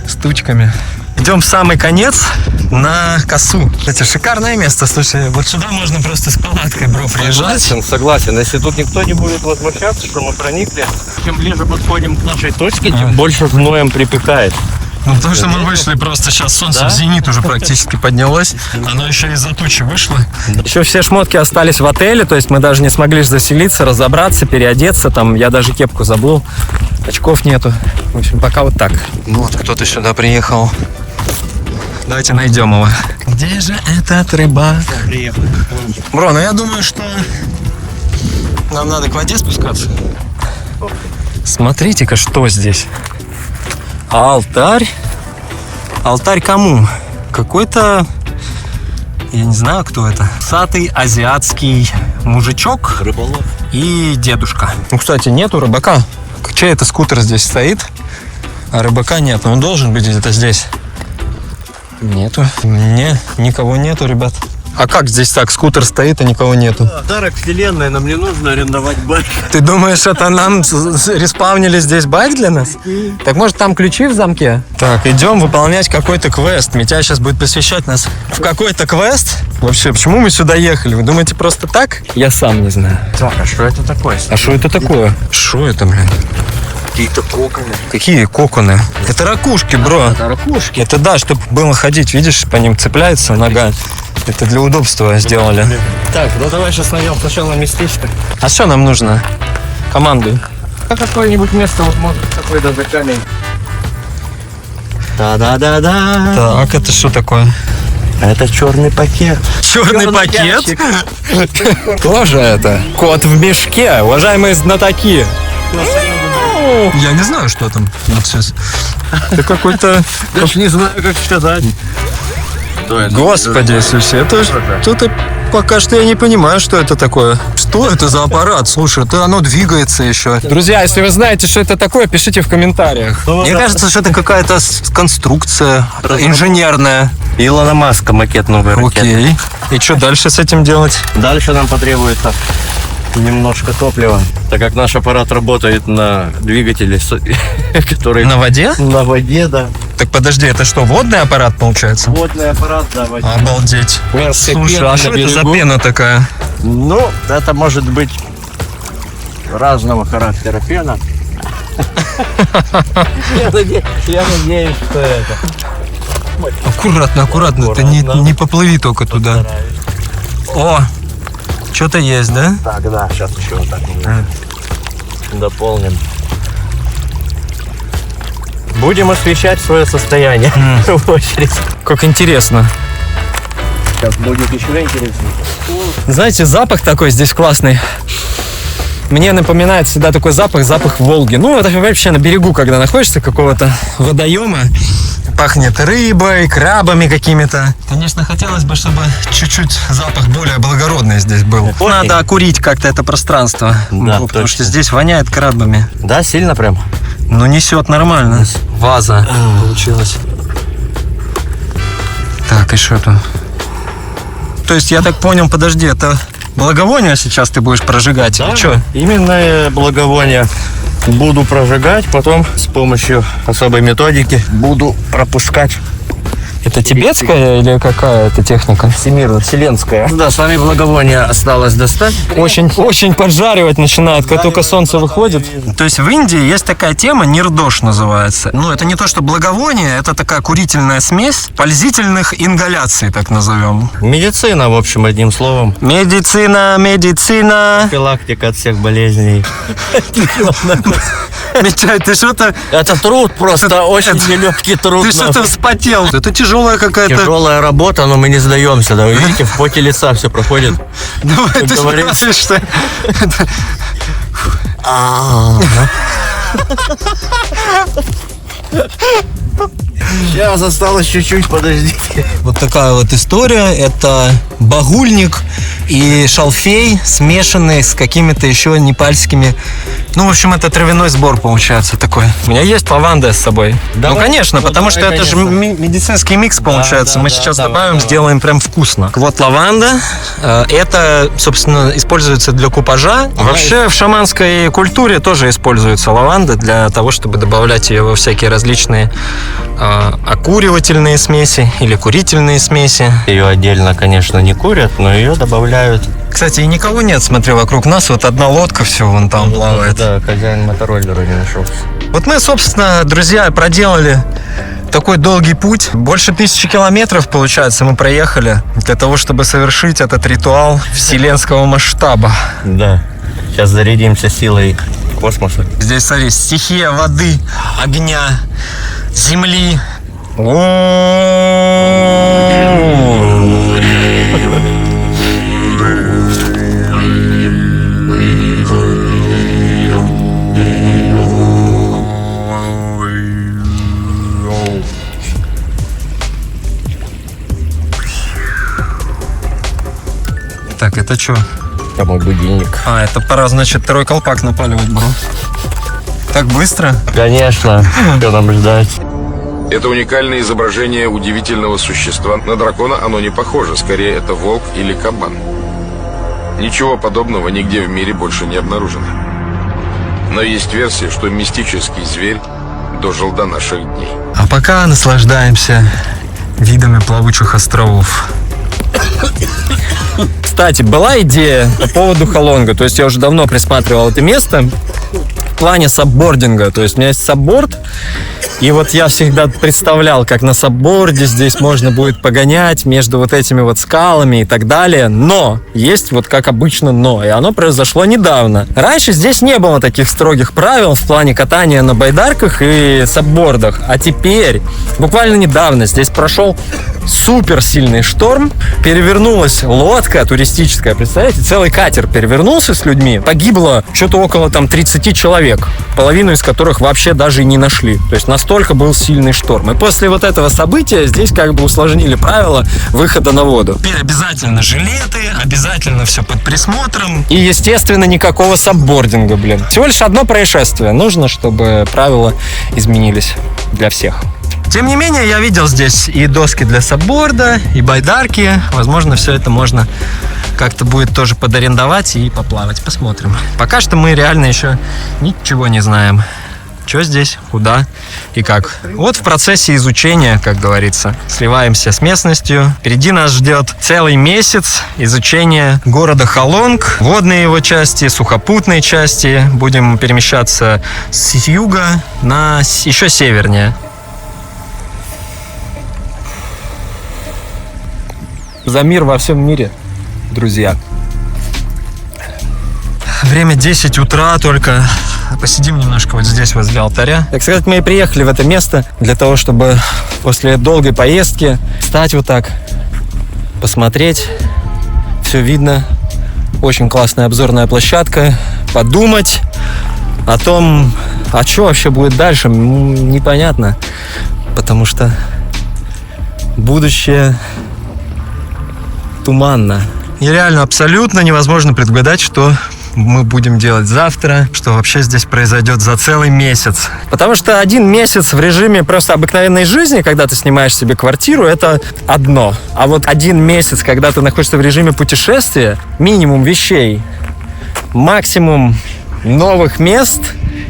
с тучками. Идем в самый конец на косу. Это шикарное место, слушай, вот сюда можно просто с палаткой, бро, приезжать. Согласен. Если тут никто не будет возмущаться, что мы проникли, чем ближе подходим к нашей точке, тем больше гноем припекает. Ну, потому что мы вышли просто, сейчас солнце в зенит уже практически поднялось. Оно еще из-за тучи вышло. Еще все шмотки остались в отеле, то есть мы даже не смогли заселиться, разобраться, переодеться. Там я даже кепку забыл, очков нету. В общем, пока вот так. Ну вот кто-то сюда приехал. Давайте найдем его. Где же этот рыбак? Бро, ну я думаю, что нам надо к воде спускаться. Смотрите-ка, что здесь. Алтарь? Алтарь кому? Какой-то, я не знаю, кто это. Усатый азиатский мужичок. Рыболов. И дедушка. Ну, кстати, нету рыбака. Чей это скутер здесь стоит? А рыбака нет. Но он должен быть где-то здесь. Нету. Никого нету, ребят. А как здесь так? Скутер стоит, а никого нету. Подарок вселенной, нам не нужно арендовать байк. Ты думаешь, это нам респаунили здесь байк для нас? Так может там ключи в замке? Так, идем выполнять какой-то квест. Митя сейчас будет посвящать нас в какой-то квест. Вообще, почему мы сюда ехали? Вы думаете просто так? Я сам не знаю. Так, а что это такое? А что это такое? Что это, блин? Какие-то коконы. Какие коконы? Это ракушки, бро. Это ракушки. Это да, чтобы было ходить, видишь, по ним цепляется нога. Это для удобства сделали. Так, ну давай сейчас найдем сначала местечко. А что нам нужно? Командуй. Какое-нибудь место, вот может такой даже камень. Да-да-да-да. Так, это что такое? Это черный пакет. Черный пакет? Тоже это. Кот в мешке, уважаемые знатоки. Я не знаю, что там. Это какой-то... Даже не знаю, как сказать. Господи Иисусе, это пока что я не понимаю, что это такое. Что это за аппарат? Слушай, это оно двигается еще. Друзья, если вы знаете, что это такое, пишите в комментариях. Мне кажется, что это какая-то конструкция инженерная. Илона Маска макет новой ракеты. Окей. И что дальше с этим делать? Дальше нам потребуется немножко топлива, так как наш аппарат работает на двигателе, который... На воде? На воде, да. Так подожди, это что, водный аппарат получается? Водный аппарат, да, водой. Обалдеть. Слушай, а что это за пена такая? Ну, это может быть разного характера пена. Я надеюсь, что это. Аккуратно, аккуратно, ты не поплыви только туда. О, что-то есть, да? Так, да, сейчас еще вот так дополним. Будем освещать свое состояние в очередь. Как интересно. Сейчас будет еще интереснее. Знаете, запах такой здесь классный. Мне напоминает всегда такой запах Волги. Ну, это вообще на берегу, когда находишься какого-то водоема. Пахнет рыбой, крабами какими-то. Конечно, хотелось бы, чтобы чуть-чуть запах более благородный здесь был. Надо окурить как-то это пространство. Да, потому точно. что здесь воняет крабами. Да, сильно прям. Ну, несет нормально. Ваза получилась. Так, и что там? То есть, я так понял, подожди, это благовоние сейчас ты будешь прожигать? Да, или что? именно благовония буду прожигать, потом с помощью особой методики буду пропускать. Это тибетская или какая это техника? Вселенская. Да, сами благовония осталось достать. Очень поджаривать начинает, как только солнце выходит. То есть в Индии есть такая тема, нирдош называется. Ну, это не то, что благовоние, это такая курительная смесь пользительных ингаляций, так назовем. Медицина, в общем, одним словом. Медицина. Профилактика от всех болезней. Митяй, ты что-то... Это труд просто, очень нелегкий труд. Ты что-то вспотел. Это тяжелая какая-то... Тяжелая работа, но мы не сдаемся. Да, вы видите, в поте лица все проходит. Давай, Как ты говорится. смотришь, что... Сейчас осталось чуть-чуть, подождите. Вот такая вот история. Это багульник и шалфей, смешанные с какими-то еще непальскими. Ну, в общем, это травяной сбор получается такой. У меня есть лаванда с собой. Давай. Ну, конечно, Ну, потому давай, что это же конечно. медицинский микс получается. да, Мы да, сейчас давай, добавим, давай. сделаем прям вкусно. Вот лаванда. Это, собственно, используется для купажа. Вообще в шаманской культуре тоже используется лаванда для того, чтобы добавлять ее во всякие различные окуривательные смеси или курительные смеси. Ее отдельно, конечно, не курят, но ее добавляют. Кстати, и никого нет, смотри, вокруг нас вот одна лодка, все вон там плавает. Да, хозяин мотороллера не нашелся. Вот мы, собственно, друзья, проделали такой долгий путь. Больше 1000 километров, получается, мы проехали для того, чтобы совершить этот ритуал вселенского масштаба. Да. Сейчас зарядимся силой космоса. Здесь, смотри, стихия воды, огня, земли. Так, это что? Это мой будильник. А, это пора, значит, второй колпак напаливать, бро. Так быстро? Конечно. Что нам ждать? Это уникальное изображение удивительного существа. На дракона оно не похоже, скорее это волк или кабан. Ничего подобного нигде в мире больше не обнаружено. Но есть версия, что мистический зверь дожил до наших дней. А пока наслаждаемся видами плавучих островов. Кстати, была идея по поводу Халонга. То есть я уже давно присматривал это место в плане саббординга. То есть у меня есть сабборд, и вот я всегда представлял, как на сабборде здесь можно будет погонять между вот этими вот скалами и так далее. Но есть вот как обычно но, и оно произошло недавно. Раньше здесь не было таких строгих правил в плане катания на байдарках и саббордах, а теперь, буквально недавно, здесь прошел супер сильный шторм, перевернулась лодка туристическая, представляете, целый катер перевернулся с людьми, погибло что-то около там 30 человек, половину из которых вообще даже и не нашли, то есть настолько был сильный шторм. И после вот этого события здесь как бы усложнили правила выхода на воду. Теперь обязательно жилеты, обязательно все под присмотром и, естественно, никакого саббординга, блин. Всего лишь одно происшествие, нужно, чтобы правила изменились для всех. Тем не менее, я видел здесь и доски для сабборда, и байдарки. Возможно, все это можно как-то будет тоже подарендовать и поплавать. Посмотрим. Пока что мы реально еще ничего не знаем. Что здесь, куда и как. Вот в процессе изучения, как говорится, сливаемся с местностью. Впереди нас ждет целый месяц изучения города Халонг, водные его части, сухопутные части. Будем перемещаться с юга на еще севернее. За мир во всем мире, друзья. Время 10 утра только. Посидим немножко вот здесь, возле алтаря. Так сказать, мы и приехали в это место для того, чтобы после долгой поездки встать вот так, посмотреть. Все видно. Очень классная обзорная площадка. Подумать о том, а что вообще будет дальше, непонятно. потому что будущее туманно. И реально абсолютно невозможно предугадать, что мы будем делать завтра, что вообще здесь произойдет за целый месяц. Потому что 1 месяц в режиме просто обыкновенной жизни, когда ты снимаешь себе квартиру, это одно. А вот 1 месяц, когда ты находишься в режиме путешествия, минимум вещей, максимум новых мест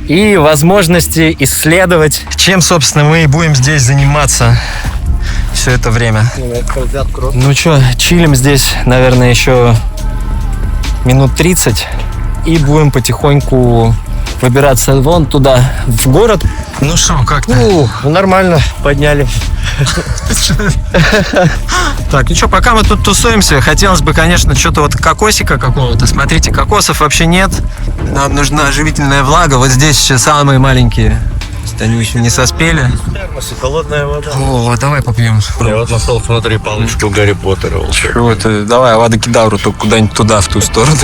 и возможности исследовать, чем, собственно, мы и будем здесь заниматься все это время. Ну что, чилим здесь, наверное, еще минут 30 и будем потихоньку выбираться вон туда, в город. Ну что, как-то? Нормально, подняли. Так, ну что, пока мы тут тусуемся, хотелось бы, конечно, что-то вот кокосика какого-то. Смотрите, кокосов вообще нет. Нам нужна живительная влага. Вот здесь еще самые маленькие. Они еще не соспели. Холодная вода. О, давай попьем. Я вот нашел, смотри, палочку Гарри Поттера. Чего это? Давай, Авада Кедавру, только куда-нибудь туда, в ту сторону.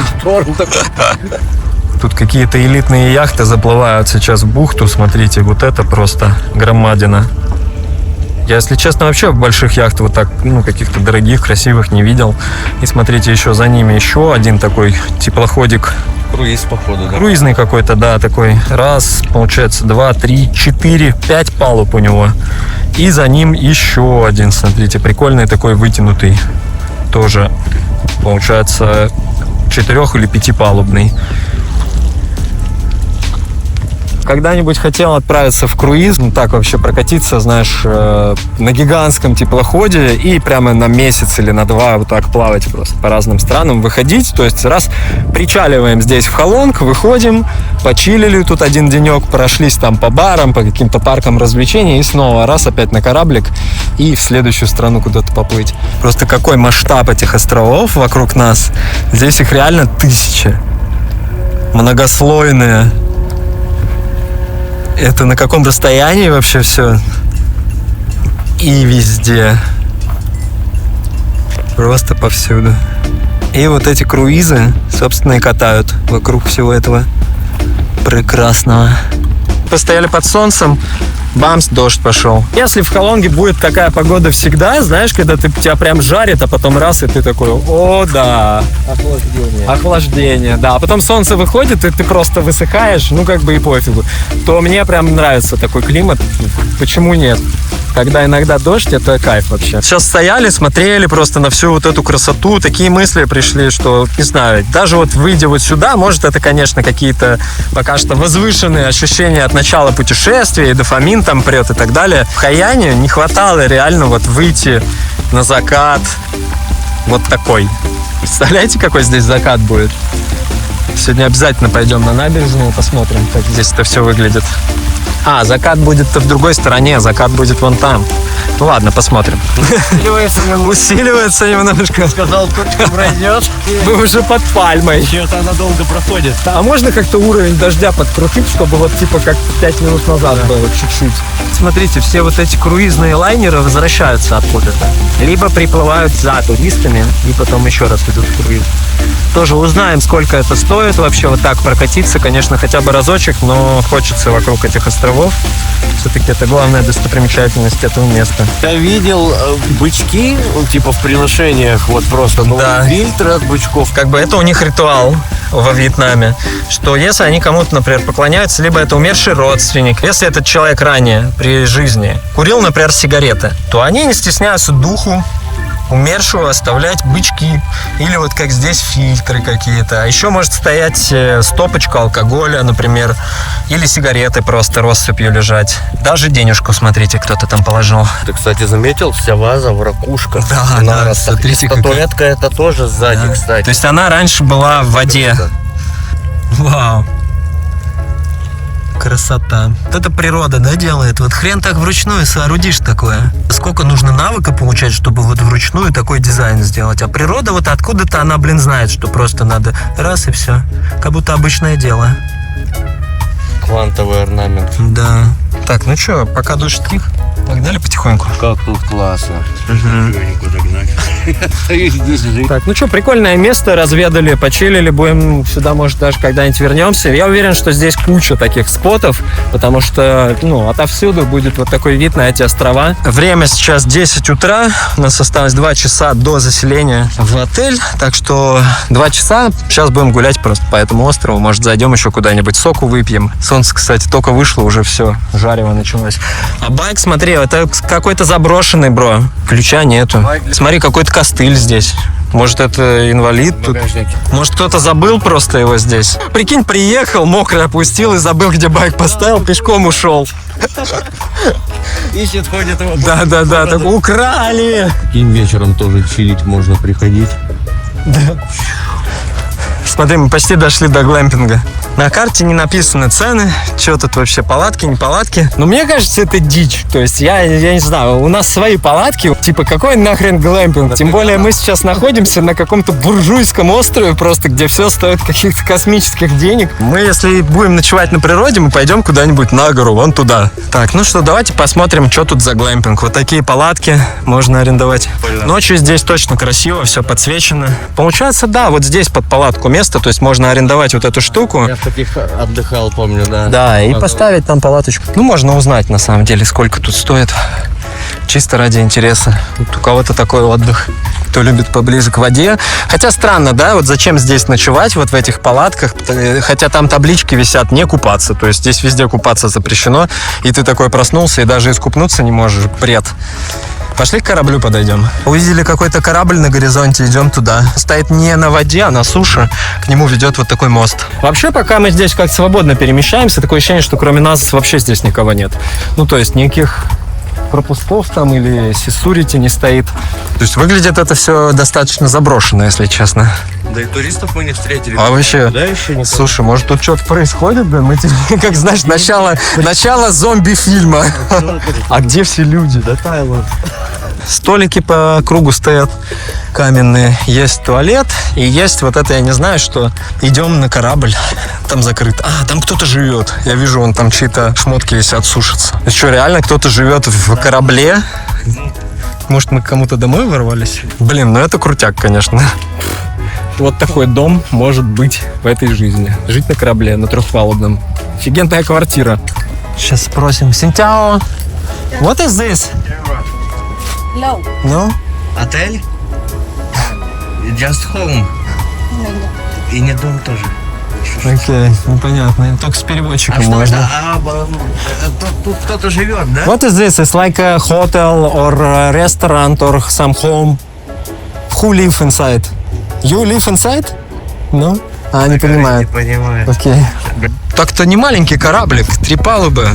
Тут какие-то элитные яхты заплывают сейчас в бухту. Смотрите, вот это просто громадина. Я, если честно, вообще больших яхт вот так, каких-то дорогих, красивых не видел. И смотрите, еще за ними еще один такой теплоходик. Круиз, походу, да? Круизный какой-то, да, такой. Раз, получается, 2, 3, 4, 5 палуб у него. И за ним еще один, смотрите, прикольный такой вытянутый. Тоже, получается, 4 или 5 палубный. Когда-нибудь хотел отправиться в круиз, так вообще прокатиться, знаешь, на гигантском теплоходе и прямо на месяц или на 2 вот так плавать просто по разным странам, выходить. То есть раз причаливаем здесь в Халонг, выходим, почилили тут 1 денек, прошлись там по барам, по каким-то паркам развлечений и снова раз опять на кораблик и в следующую страну куда-то поплыть. Просто какой масштаб этих островов вокруг нас. Здесь их реально 1000. Многослойные. Это на каком расстоянии вообще все? И везде. Просто повсюду. И вот эти круизы, собственно, и катают вокруг всего этого прекрасного. Постояли под солнцем, бамс, дождь пошел. Если в Халонге будет такая погода всегда, знаешь, когда тебя прям жарит, а потом раз, и ты такой, о, да. Охлаждение, да. А потом солнце выходит, и ты просто высыхаешь, и пофигу. То мне прям нравится такой климат. Почему нет? Когда иногда дождь, это кайф вообще. Сейчас стояли, смотрели просто на всю вот эту красоту. Такие мысли пришли, что, не знаю, даже вот выйдя вот сюда, может, это, конечно, какие-то пока что возвышенные ощущения от начала путешествия, и дофамин там прет и так далее. В Хайяне не хватало реально вот выйти на закат вот такой. Представляете, какой здесь закат будет? Сегодня обязательно пойдем на набережную, посмотрим, как здесь это все выглядит. А, закат будет-то в другой стороне, закат будет вон там. Ну ладно, посмотрим. Усиливается немножко. Сказал, точка пройдет. Мы уже под пальмой. Что-то она долго проходит. А можно как-то уровень дождя подкрутить, чтобы вот типа как 5 минут назад было чуть-чуть? Смотрите, все вот эти круизные лайнеры возвращаются откуда-то. Либо приплывают за туристами и потом еще раз идут в круиз. Тоже узнаем, сколько это стоит вообще вот так прокатиться. Конечно, хотя бы разочек, но хочется вокруг этих островов. Все-таки это главная достопримечательность этого места. Я видел бычки, типа в приношениях, вот просто, Да. фильтры от бычков. Как бы это у них ритуал во Вьетнаме, что если они кому-то, например, поклоняются, либо это умерший родственник, если этот человек ранее при жизни курил, например, сигареты, то они не стесняются духу умершего оставлять бычки или вот как здесь фильтры какие-то. А еще может стоять стопочка алкоголя, например, или сигареты просто россыпью лежать. Даже денежку, смотрите, кто-то там положил. Ты, кстати, заметил, вся ваза в ракушках. Да, смотрите, статуэтка это тоже сзади, да. кстати. То есть она раньше была в воде. Вау. Красота. Вот это природа, да, делает? Вот хрен так вручную соорудишь такое. Сколько нужно навыка получать, чтобы вот вручную такой дизайн сделать. А природа вот откуда-то она, знает, что просто надо раз и все. Как будто обычное дело. Квантовый орнамент. Да. Так, ну что, пока дождь стих, Погнали потихоньку. Как тут классно. Никуда гнать. Так, ну что, прикольное место, разведали, почилили, будем сюда, может, даже когда-нибудь вернемся. Я уверен, что здесь куча таких спотов, потому что, ну, отовсюду будет вот такой вид на эти острова. Время сейчас 10 утра, у нас осталось 2 часа до заселения в отель, так что 2 часа, сейчас будем гулять просто по этому острову, может, зайдем еще куда-нибудь, соку выпьем. Солнце, кстати, только вышло, уже все, жарево началось. А байк, смотри, это какой-то заброшенный, бро, ключа нету. Смотри, какой-то костыль здесь. Может, это инвалид тут? Может, кто-то забыл просто его здесь? Прикинь, приехал, мокрый опустил и забыл, где байк поставил, пешком ушел. Ищет, ходит его. Да, так украли. Таким вечером тоже чилить можно приходить. Смотри, мы почти дошли до глэмпинга. На карте не написаны цены, что тут вообще, палатки, не палатки. Но мне кажется, это дичь. То есть я не знаю, у нас свои палатки, типа какой нахрен глэмпинг? Тем более мы сейчас находимся на каком-то буржуйском острове просто, где все стоит каких-то космических денег. Мы, если будем ночевать на природе, мы пойдем куда-нибудь на гору, вон туда. Так, ну что, давайте посмотрим, что тут за глэмпинг. Вот такие палатки можно арендовать. Ночью здесь точно красиво, все подсвечено. Получается, да, вот здесь под палатку место, то есть можно арендовать вот эту штуку. Я в таких отдыхал, помню, да. Да, и поставить там палаточку. Ну, можно узнать, на самом деле, сколько тут стоит. Чисто ради интереса. Вот у кого-то такой отдых, кто любит поближе к воде. Хотя странно, да, вот зачем здесь ночевать, вот в этих палатках, хотя там таблички висят «не купаться», то есть здесь везде купаться запрещено, и ты такой проснулся и даже искупнуться не можешь, бред. Пошли к кораблю подойдем. Увидели какой-то корабль на горизонте, идем туда. Стоит не на воде, а на суше. К нему ведет вот такой мост. Вообще, пока мы здесь как-то свободно перемещаемся, такое ощущение, что кроме нас вообще здесь никого нет. Ну, то есть никаких пропусков там или сесурити не стоит. То есть выглядит это все достаточно заброшено, если честно. Да и туристов мы не встретили. А вообще, да, еще не. Слушай, может тут что-то происходит, да? Мы как знаешь, начало зомби-фильма. А где все люди, да, Таиланд? Столики по кругу стоят каменные. Есть туалет и есть вот это, я не знаю, что. Идем на корабль. Там закрыто. А, там кто-то живет. Я вижу, вон там чьи-то шмотки висят, сушатся. Это что, реально кто-то живет в корабле? Может, мы к кому-то домой ворвались? Блин, ну это крутяк, конечно. Вот такой дом может быть в этой жизни. Жить на корабле, на трехпалубном. Офигенная квартира. Сейчас спросим. Синтяо, what is this? No. No? Отель? Just home. И не дом тоже. Окей, ну понятно. Только с переводчиком можно. Тут кто-то живет, да? What is this? It's like a hotel or a restaurant or some home. Who live inside? You live inside? No? А, не понимаю. Не понимаю. Окей. Так-то не маленький кораблик, 3 палубы.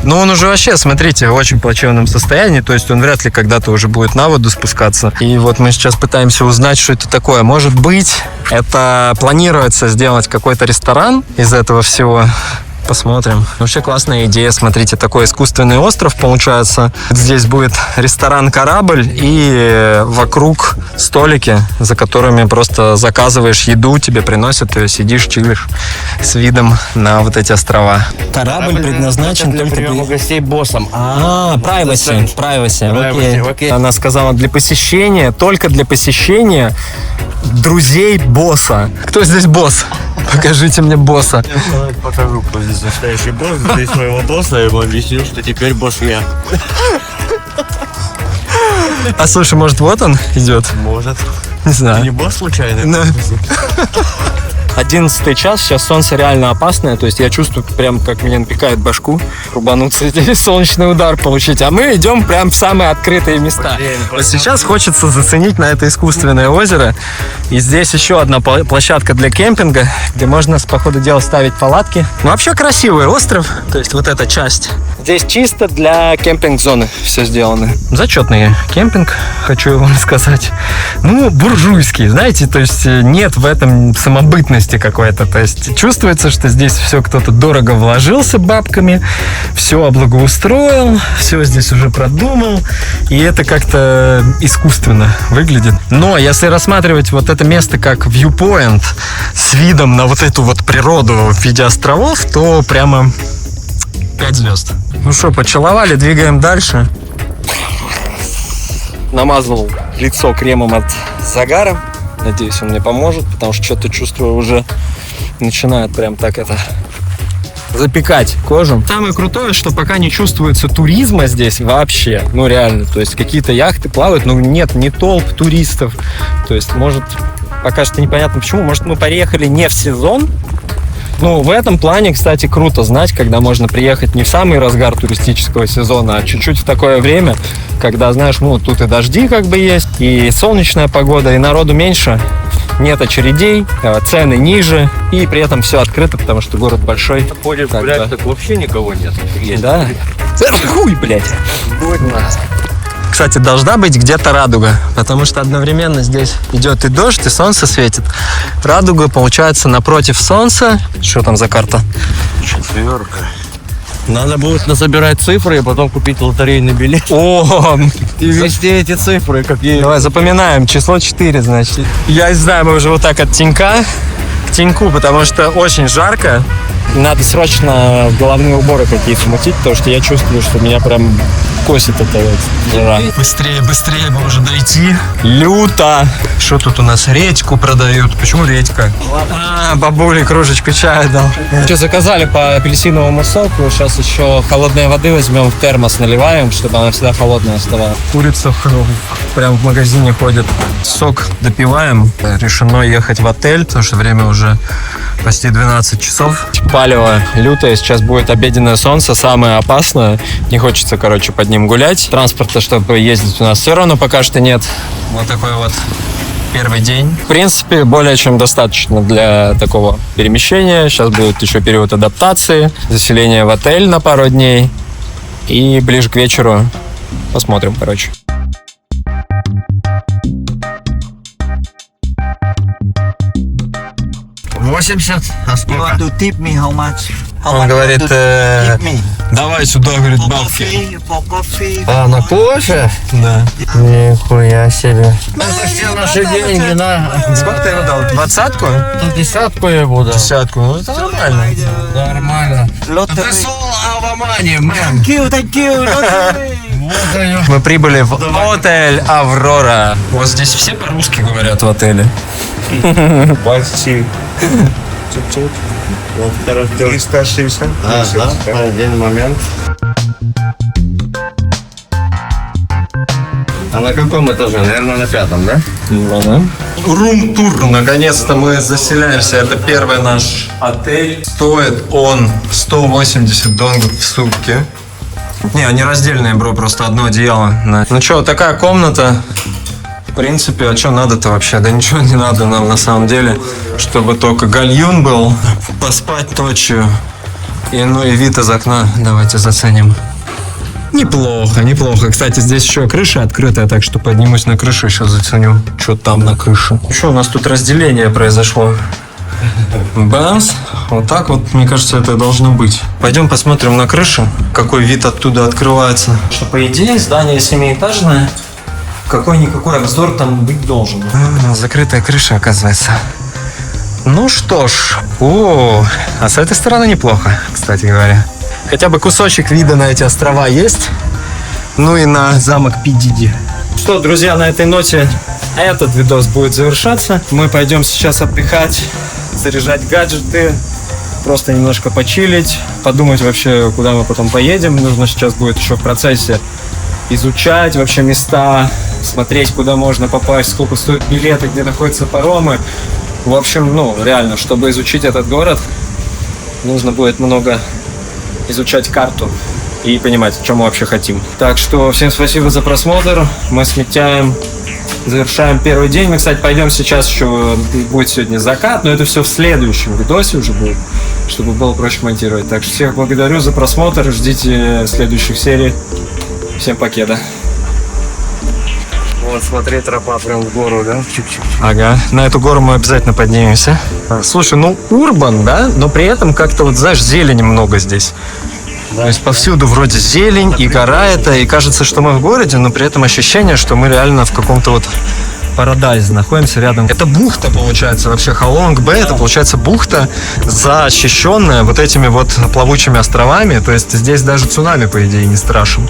Но он уже вообще, смотрите, в очень плачевном состоянии. То есть он вряд ли когда-то уже будет на воду спускаться. И вот мы сейчас пытаемся узнать, что это такое. Может быть, это планируется сделать какой-то ресторан из этого всего. Посмотрим. Вообще классная идея. Смотрите, такой искусственный остров получается. Здесь будет ресторан-корабль и вокруг столики, за которыми просто заказываешь еду, тебе приносят, ты сидишь, чилишь с видом на вот эти острова. Корабль предназначен для только приема гостей боссом. privacy. Окей. Она сказала для посещения, только для посещения друзей босса. Кто здесь босс? Покажите мне босса. Покажу, кто здесь настоящий босс. Здесь моего босса, я ему объяснил, что теперь босс я. А слушай, может, вот он идет? Может. Не знаю. Не босс случайно? 11 час, сейчас солнце реально опасное, то есть я чувствую прям, как меня напекает башку, рубануться, солнечный удар получить, а мы идем прям в самые открытые места. Вот сейчас хочется заценить на это искусственное озеро, и здесь еще одна площадка для кемпинга, где можно, по ходу дела, ставить палатки. Ну, вообще красивый остров, то есть вот эта часть. Здесь чисто для кемпинг-зоны все сделано. Зачетный кемпинг, хочу вам сказать. Ну, буржуйский, знаете, то есть нет в этом самобытности какой-то. То есть чувствуется, что здесь все кто-то дорого вложился бабками, все облагоустроил, все здесь уже продумал, и это как-то искусственно выглядит. Но если рассматривать вот это место как viewpoint с видом на вот эту вот природу в виде островов, то прямо 5 звезд. Ну что, почеловали, двигаем дальше. намазал лицо кремом от загара. Надеюсь, он мне поможет, потому что что-то чувствую уже начинает прям так это запекать кожу. Самое крутое, что пока не чувствуется туризма здесь вообще. Ну реально, то есть какие-то яхты плавают, но нет ни толп туристов. То есть может, пока что непонятно почему, может мы приехали не в сезон. Ну, в этом плане, кстати, круто знать, когда можно приехать не в самый разгар туристического сезона, а чуть-чуть в такое время, когда, знаешь, ну, тут и дожди как бы есть, и солнечная погода, и народу меньше, нет очередей, цены ниже, и при этом все открыто, потому что город большой. Ходишь гулять, так вообще никого нет. Да? Хуй, блядь. Кстати, должна быть где-то радуга, потому что одновременно здесь идет и дождь, и солнце светит. Радуга получается напротив солнца. Что там за карта? Четверка. Надо будет насобирать цифры и потом купить лотерейный билет. О, И вести эти цифры, как есть. давай запоминаем, число 4, значит. Я не знаю, мы уже вот так от тенька к теньку, потому что очень жарко. Надо срочно головные уборы какие-то мутить, потому что я чувствую, что меня прям косит эта вот жара. Быстрее, быстрее, мы уже дойти. Люто! Что тут у нас? Редьку продают. Почему редька? Бабуле кружечку чая дал. Что, заказали по апельсиновому соку. Сейчас еще холодной воды возьмем, в термос наливаем, чтобы она всегда холодная оставалась. Курица прям в магазине ходит. Сок допиваем. Решено ехать в отель, потому что время уже почти 12 часов. Палево лютое. Сейчас будет обеденное солнце, самое опасное. Не хочется, короче, под ним гулять. Транспорта, чтобы ездить, у нас все равно пока что нет. Вот такой вот первый день. В принципе, более чем достаточно для такого перемещения. Сейчас будет еще период адаптации, заселение в отель на пару дней. И ближе к вечеру посмотрим, короче. Он говорит, давай сюда, говорит, бабки. А, на кофе? Да. Нихуя себе. Это все наши деньги, на. Сколько ты ему дал? 20-ку? Десятку я буду. 10-ку. Ну, это нормально. Нормально. Мы прибыли в отель «Аврора». Вот здесь все по-русски говорят в отеле. Один момент. А на каком этаже? Наверное, на 5-м, да? Рум-тур. Наконец-то мы заселяемся. Это первый наш отель. Стоит он 180 донгов в сутки. Не, они раздельные, бро, просто одно одеяло. Ну что, такая комната. В принципе, а что надо-то вообще? Да ничего не надо нам на самом деле, чтобы только гальюн был, поспать ночью. И, ну и вид из окна давайте заценим. Неплохо, неплохо. Кстати, здесь еще крыша открытая, так что поднимусь на крышу, еще заценю, что там на крыше. Что у нас тут разделение произошло? Бамс. Вот так вот, мне кажется, это должно быть. Пойдем посмотрим на крышу, какой вид оттуда открывается. Что, по идее, здание 7-этажное. Какой-никакой обзор там быть должен. Закрытая крыша, оказывается. Ну что ж. А с этой стороны неплохо, кстати говоря. Хотя бы кусочек вида на эти острова есть. Ну и на замок Пидиди. Что, друзья, на этой ноте этот видос будет завершаться. Мы пойдем сейчас отдыхать, заряжать гаджеты, просто немножко почилить, подумать вообще, куда мы потом поедем. Нужно сейчас будет еще в процессе изучать вообще места, смотреть, куда можно попасть, сколько стоят билеты, где находятся паромы. В общем, ну, реально, чтобы изучить этот город, нужно будет много изучать карту и понимать, что мы вообще хотим. Так что всем спасибо за просмотр. Мы сметаем, завершаем первый день. Мы, кстати, пойдем сейчас еще, будет сегодня закат, но это все в следующем видосе уже будет, чтобы было проще монтировать. Так что всех благодарю за просмотр. Ждите следующих серий. Всем покеда. Вот, смотри, тропа прям в гору, да? Чик-чик. Ага, на эту гору мы обязательно поднимемся. Слушай, ну урбан, да? Но при этом как-то вот, знаешь, зелени много здесь. Да, то есть повсюду вроде зелень, и гора это, и кажется, что мы в городе, но при этом ощущение, что мы реально в каком-то вот парадайзе находимся рядом. Это бухта, получается, вообще Халонг-Бэй, это, получается, бухта, защищенная вот этими вот плавучими островами, то есть здесь даже цунами, по идее, не страшен.